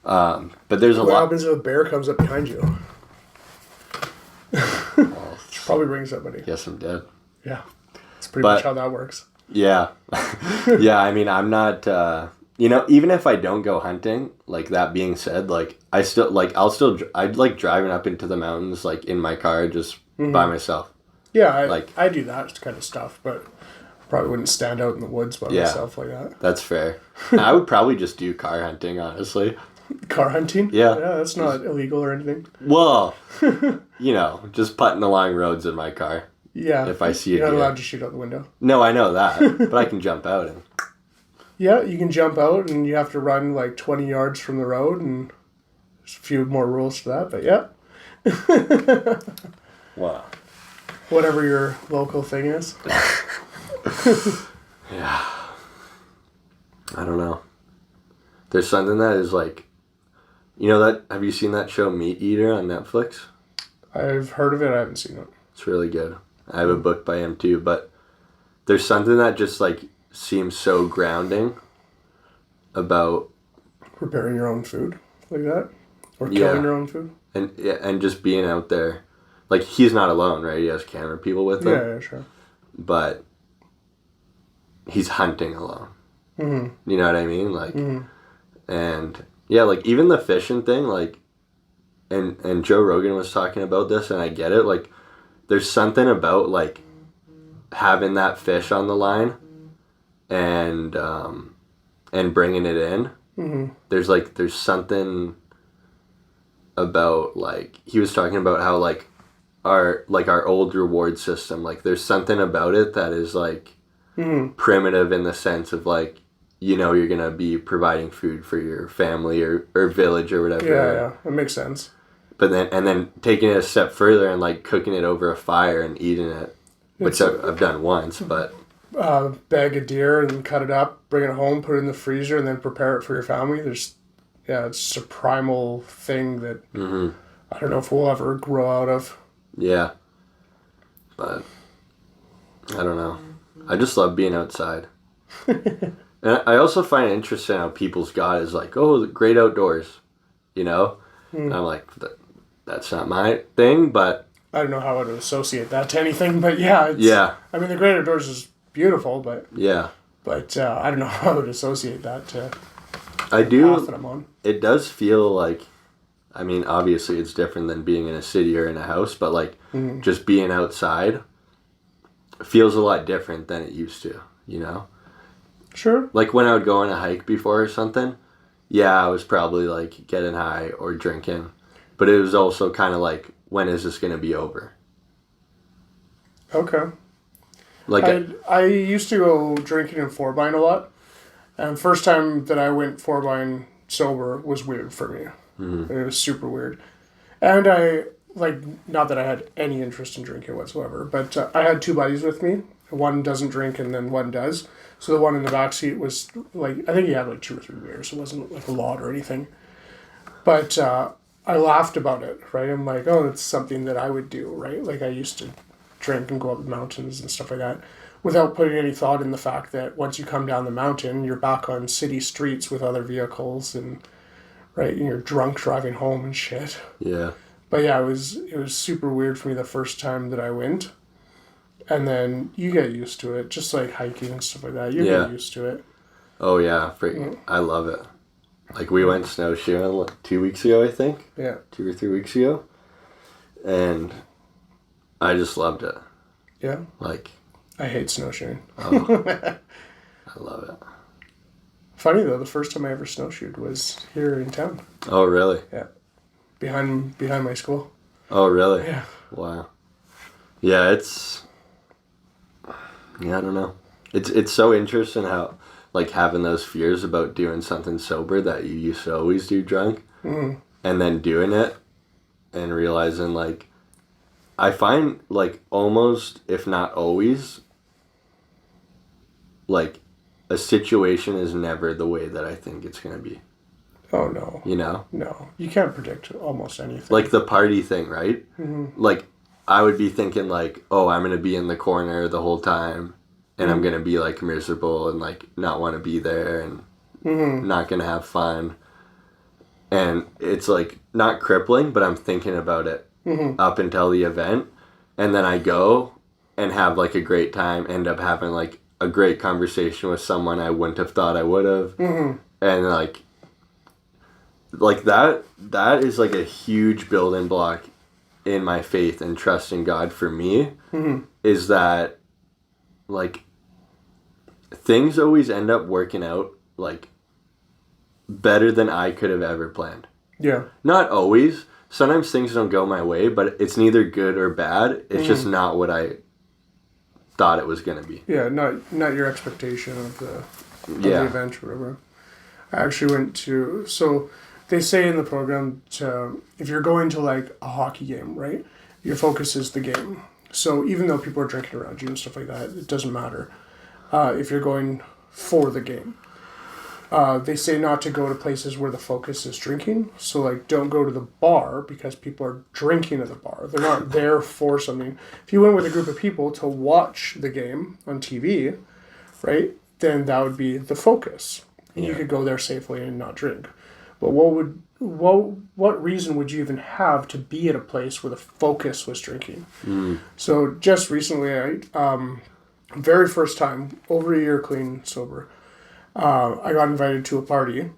But there's a lot. What happens if a bear comes up behind you? Probably bring somebody. Guess I'm dead. Yeah. That's pretty much how that works. Yeah. Yeah, I mean, I'm not, you know, even if I don't go hunting, like that being said, like I still, like, I'd like driving up into the mountains, like in my car, just by myself. Yeah, I do that kind of stuff, but probably wouldn't stand out in the woods by myself like that. That's fair. I would probably just do car hunting, honestly. Car hunting? Yeah. Yeah, that's not illegal or anything. Well, you know, just putting along roads in my car. Yeah. If I see You're not allowed to shoot out the window. No, I know that, but I can jump out and... Yeah, you can jump out and you have to run like 20 yards from the road, and there's a few more rules to that, but yeah. Wow. Whatever your local thing is. Yeah. I don't know. There's something that is like, you know that, have you seen that show Meat Eater on Netflix? I've heard of it, I haven't seen it. It's really good. I have a book by him too, but there's something that just like seems so grounding about Preparing your own food like that, or Yeah. killing your own food. and just being out there. Like, he's not alone, right? He has camera people with him, Yeah, sure. but he's hunting alone. Mm-hmm. You know what I mean? Like, and yeah, like even the fishing thing, like, and Joe Rogan was talking about this, and I get it. Like, there's something about like having that fish on the line, and bringing it in. Mm-hmm. There's something about, like, he was talking about how like our old reward system, like there's something about it that is like primitive in the sense of like, you're gonna be providing food for your family or village or whatever. Yeah, that makes sense. But then taking it a step further and like cooking it over a fire and eating it, which I've done once, but Bag a deer and cut it up, bring it home, put it in the freezer, and then prepare it for your family. It's a primal thing that I don't know if we'll ever grow out of. yeah. But I don't know. I just love being outside. And I also find it interesting how people's God is like, oh, the great outdoors, And I'm like, that's not my thing, but I don't know how I would associate that to anything, but yeah. yeah. I mean, the great outdoors is beautiful, but Yeah. But I don't know how I would associate that to I the do. path that I'm on. It does feel like, I mean, obviously it's different than being in a city or in a house, but like just being outside feels a lot different than it used to, Sure. Like when I would go on a hike before or something, yeah, I was probably like getting high or drinking, but it was also kind of like, when is this going to be over? Okay. Like, I used to go drinking in Forbine a lot, and first time that I went Forbine sober was weird for me. It was super weird, and I not that I had any interest in drinking whatsoever, but I had two buddies with me. One doesn't drink, and then one does. So the one in the back seat was like, I think he had like 2 or 3 beers. It wasn't like a lot or anything, but I laughed about it. Right, I'm like, oh, that's something that I would do. Right, like I used to drink and go up the mountains and stuff like that, without putting any thought in the fact that once you come down the mountain, you're back on city streets with other vehicles and and you're drunk driving home and shit. yeah. But yeah, it was super weird for me the first time that I went, and then you get used to it, just like hiking and stuff like that. You get used to it. Oh yeah, freaking! I love it. Like we went snowshoeing like 2 weeks ago, I think. Yeah. 2 or 3 weeks ago, and I just loved it. Yeah. Like, I hate snowshoeing. oh, I love it. Funny though, the first time I ever snowshoed was here in town. Oh really? Yeah. Behind my school. Oh really? Yeah. Wow. Yeah, I don't know. It's so interesting how, like, having those fears about doing something sober that you used to always do drunk, and then doing it and realizing, like, I find, like, almost, if not always, like, a situation is never the way that I think it's going to be. Oh, no. No. You can't predict almost anything. Like the party thing, right? Like, I would be thinking, like, oh, I'm going to be in the corner the whole time, and I'm going to be, like, miserable and, like, not want to be there and not going to have fun. And it's, like, not crippling, but I'm thinking about it up until the event. And then I go and have, like, a great time, end up having, like, a great conversation with someone I wouldn't have thought I would have. And, like that is, like, a huge building block in my faith and trust in God for me, is that, like, things always end up working out, like, better than I could have ever planned. Yeah. Not always. Sometimes things don't go my way, but it's neither good or bad. It's just not what I thought it was going to be. Yeah, not your expectation of the event or whatever. I actually went to, so they say in the program if you're going to, like, a hockey game, right, your focus is the game. So even though people are drinking around you and stuff like that, it doesn't matter if you're going for the game. They say not to go to places where the focus is drinking. So, like, don't go to the bar because people are drinking at the bar. They're not there for something. If you went with a group of people to watch the game on TV, right, then that would be the focus. And you could go there safely and not drink. But what reason would you even have to be at a place where the focus was drinking? So just recently, very first time, over a year clean, sober, I got invited to a party,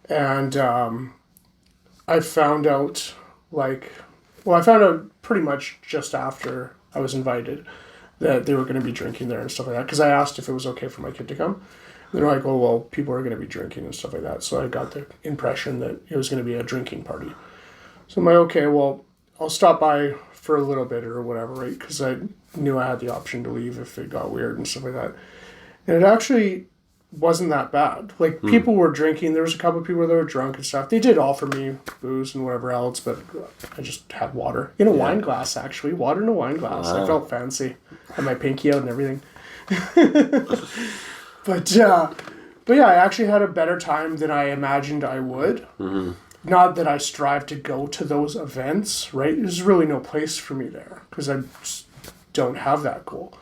and I found out, I found out pretty much just after I was invited that they were going to be drinking there and stuff like that, because I asked if it was okay for my kid to come. They're like, oh, well, people are going to be drinking and stuff like that. So I got the impression that it was going to be a drinking party. So I'm like, okay, well, I'll stop by for a little bit or whatever, right? Because I knew I had the option to leave if it got weird and stuff like that. And it actually wasn't that bad. Like, people were drinking. There was a couple of people that were drunk and stuff. They did offer me booze and whatever else, but I just had water. In a wine glass, actually. Water in a wine glass. I felt fancy. Had my pinky out and everything. But yeah, I actually had a better time than I imagined I would. Not that I strive to go to those events, right? There's really no place for me there because I just don't have that goal.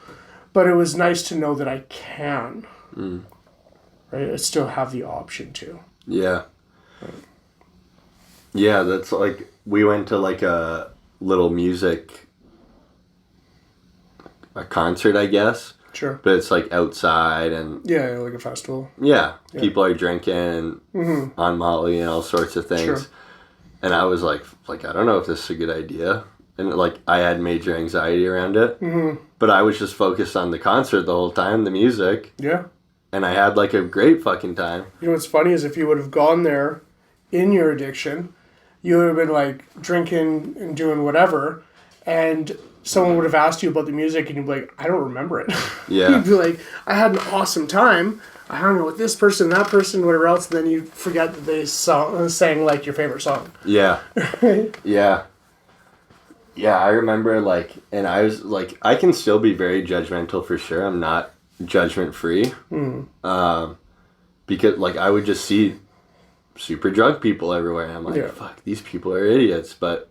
But it was nice to know that I can, right? I still have the option to. Yeah. Right. Yeah, that's like, we went to like a little a concert, I guess. Sure. But it's like outside and... Yeah, like a festival. Yeah. People are drinking on Molly and all sorts of things. Sure. And I was like, I don't know if this is a good idea. And like, I had major anxiety around it. But I was just focused on the concert the whole time, the music. Yeah. And I had like a great fucking time. You know what's funny is if you would have gone there in your addiction, you would have been like drinking and doing whatever, and someone would have asked you about the music and you'd be like, I don't remember it. Yeah. You'd be like, I had an awesome time. I hung out with this person, that person, whatever else, and then you forget that they sang like your favorite song. Yeah. Yeah. Yeah, I remember like, and I was like, I can still be very judgmental for sure. I'm not judgment free. Because like, I would just see super drunk people everywhere and I'm like, fuck, these people are idiots. But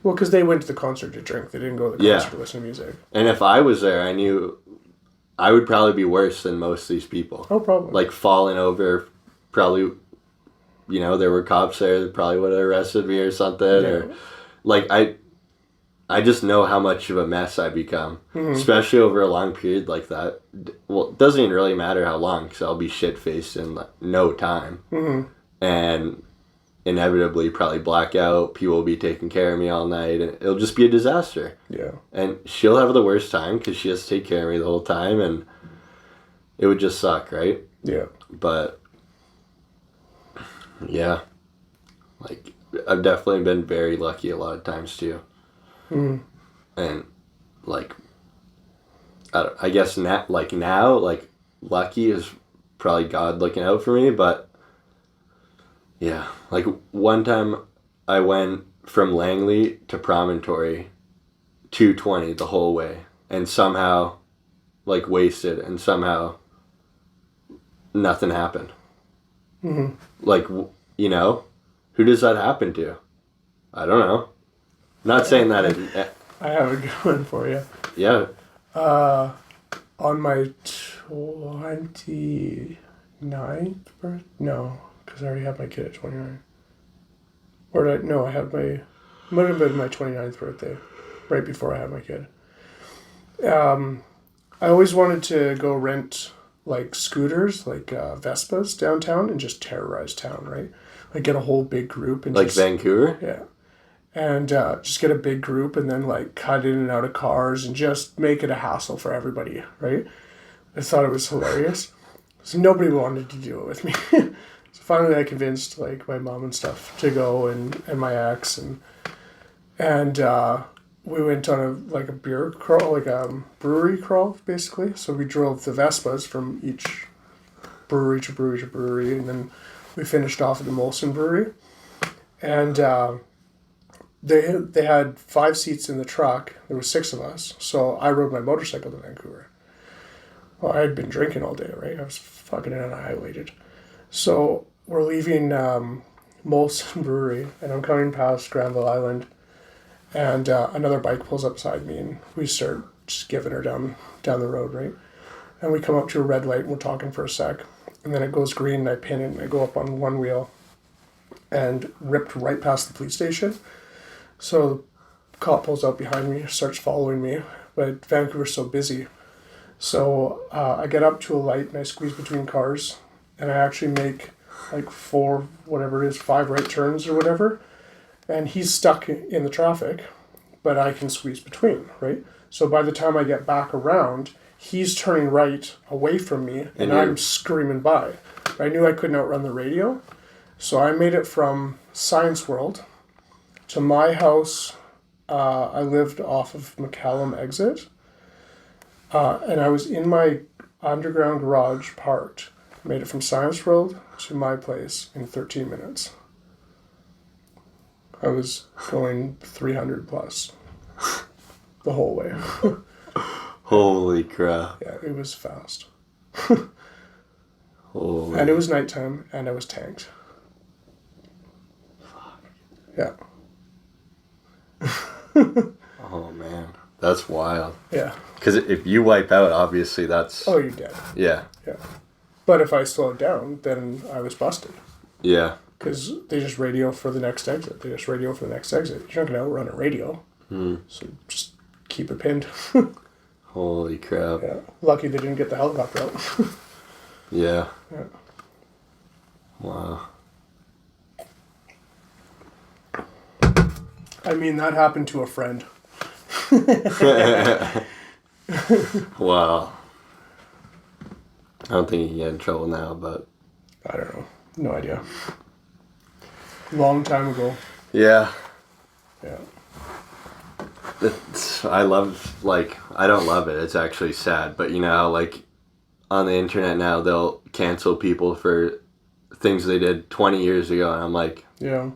well, because they went to the concert to drink. They didn't go to the concert to listen to music. And if I was there, I knew I would probably be worse than most of these people. Oh, probably. Like, falling over, probably, you know, there were cops there that probably would have arrested me or something. Yeah. Or, like, I just know how much of a mess I become. Especially over a long period like that. Well, it doesn't even really matter how long, because I'll be shit-faced in like, no time. And inevitably probably black out. People will be taking care of me all night, and it'll just be a disaster. Yeah. And she'll have the worst time because she has to take care of me the whole time, and it would just suck, right? Yeah. But yeah, like, I've definitely been very lucky a lot of times too. And like, I guess now, lucky is probably God looking out for me, but yeah, like one time I went from Langley to Promontory 220 the whole way, and somehow like wasted, and somehow nothing happened. Like, you know, who does that happen to? I don't know. Not saying that I have a good one for you. Yeah. On my 29th birthday? No, because I already had my kid at 29. Or did I? No, I had might have been my 29th birthday, right before I had my kid. I always wanted to go rent like scooters, like Vespas downtown, and just terrorize town, right? Like, get a whole big group and like Vancouver? Yeah. And just get a big group and then like cut in and out of cars and just make it a hassle for everybody, right? I thought it was hilarious. So nobody wanted to do it with me. So finally I convinced like my mom and stuff to go, and my ex, and we went on a beer crawl, like a brewery crawl basically. So we drove the Vespas from each brewery to brewery to brewery, and then we finished off at the Molson Brewery. And They had 5 seats in the truck. There were 6 of us. So I rode my motorcycle to Vancouver. Well, I had been drinking all day, right? I was fucking annihilated. So we're leaving Molson Brewery, and I'm coming past Granville Island, and another bike pulls up beside me, and we start just giving her down the road, right? And we come up to a red light, and we're talking for a sec, and then it goes green, and I pin it, and I go up on one wheel, and ripped right past the police station. So the cop pulls up behind me, starts following me, but Vancouver's so busy. So I get up to a light, and I squeeze between cars, and I actually make like 5 right turns or whatever, and he's stuck in the traffic, but I can squeeze between, right? So by the time I get back around, he's turning right away from me, and I'm screaming by. I knew I couldn't outrun the radio, so I made it from Science World to my house. I lived off of McCallum exit, and I was in my underground garage parked. Made it from Science World to my place in 13 minutes. I was going 300 plus the whole way. Holy crap. Yeah, it was fast. Holy. And it was nighttime, and I was tanked. Fuck. Yeah. Oh, man. That's wild. Yeah. Because if you wipe out, obviously that's... Oh, you're dead. Yeah. Yeah. But if I slowed down, then I was busted. Yeah. Because they just radio for the next exit. You're not going to outrun a radio. So just keep it pinned. Holy crap. Yeah. Lucky they didn't get the helicopter out. Yeah. Yeah. Wow. I mean, that happened to a friend. Wow. I don't think he can get in trouble now, but... I don't know. No idea. Long time ago. Yeah. Yeah. I don't love it. It's actually sad. But you know how, like, on the internet now, they'll cancel people for things they did 20 years ago. And I'm like... Yeah.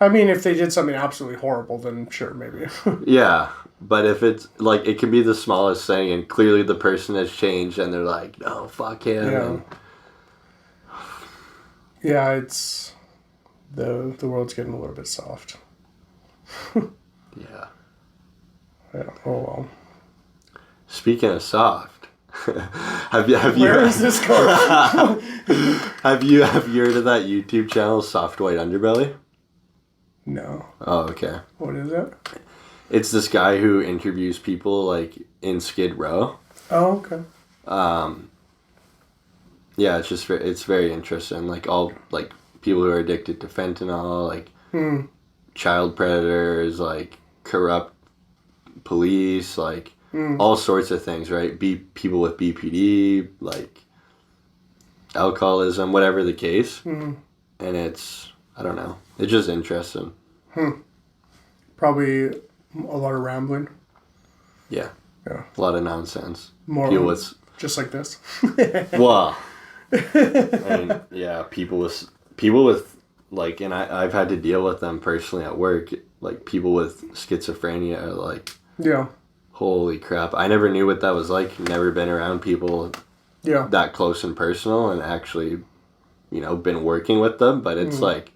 I mean, if they did something absolutely horrible, then sure, maybe. Yeah. But if it's, like, it can be the smallest thing, and clearly the person has changed, and they're like, no, fuck him. Yeah. And... Yeah, it's... The world's getting a little bit soft. Yeah. Yeah, oh well. Speaking of soft, have you Where is this going? have you heard of that YouTube channel, Soft White Underbelly? No. Oh, okay. What is it? It's this guy who interviews people like in Skid Row. Oh, okay. Yeah, it's very interesting. Like all like people who are addicted to fentanyl, like child predators, like corrupt police, like all sorts of things, right? People with BPD, like alcoholism, whatever the case. And it's, I don't know, it's just interesting. Probably a lot of rambling. Yeah. Yeah. A lot of nonsense. More people with, just like this. well, I mean, yeah, people with like, and I've had to deal with them personally at work, like people with schizophrenia are like, Yeah. holy crap. I never knew what that was like. Never been around people Yeah. that close and personal and actually, you know, been working with them. But it's like,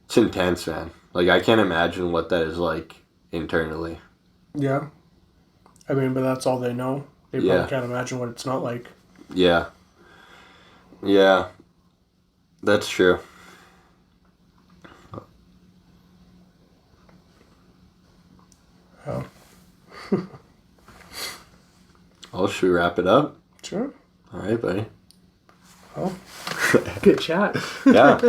it's intense, man. Like, I can't imagine what that is like internally. Yeah. I mean, but that's all they know. They probably can't imagine what it's not like. Yeah. Yeah. That's true. Oh. Oh, should we wrap it up? Sure. All right, buddy. Well, good chat. Yeah.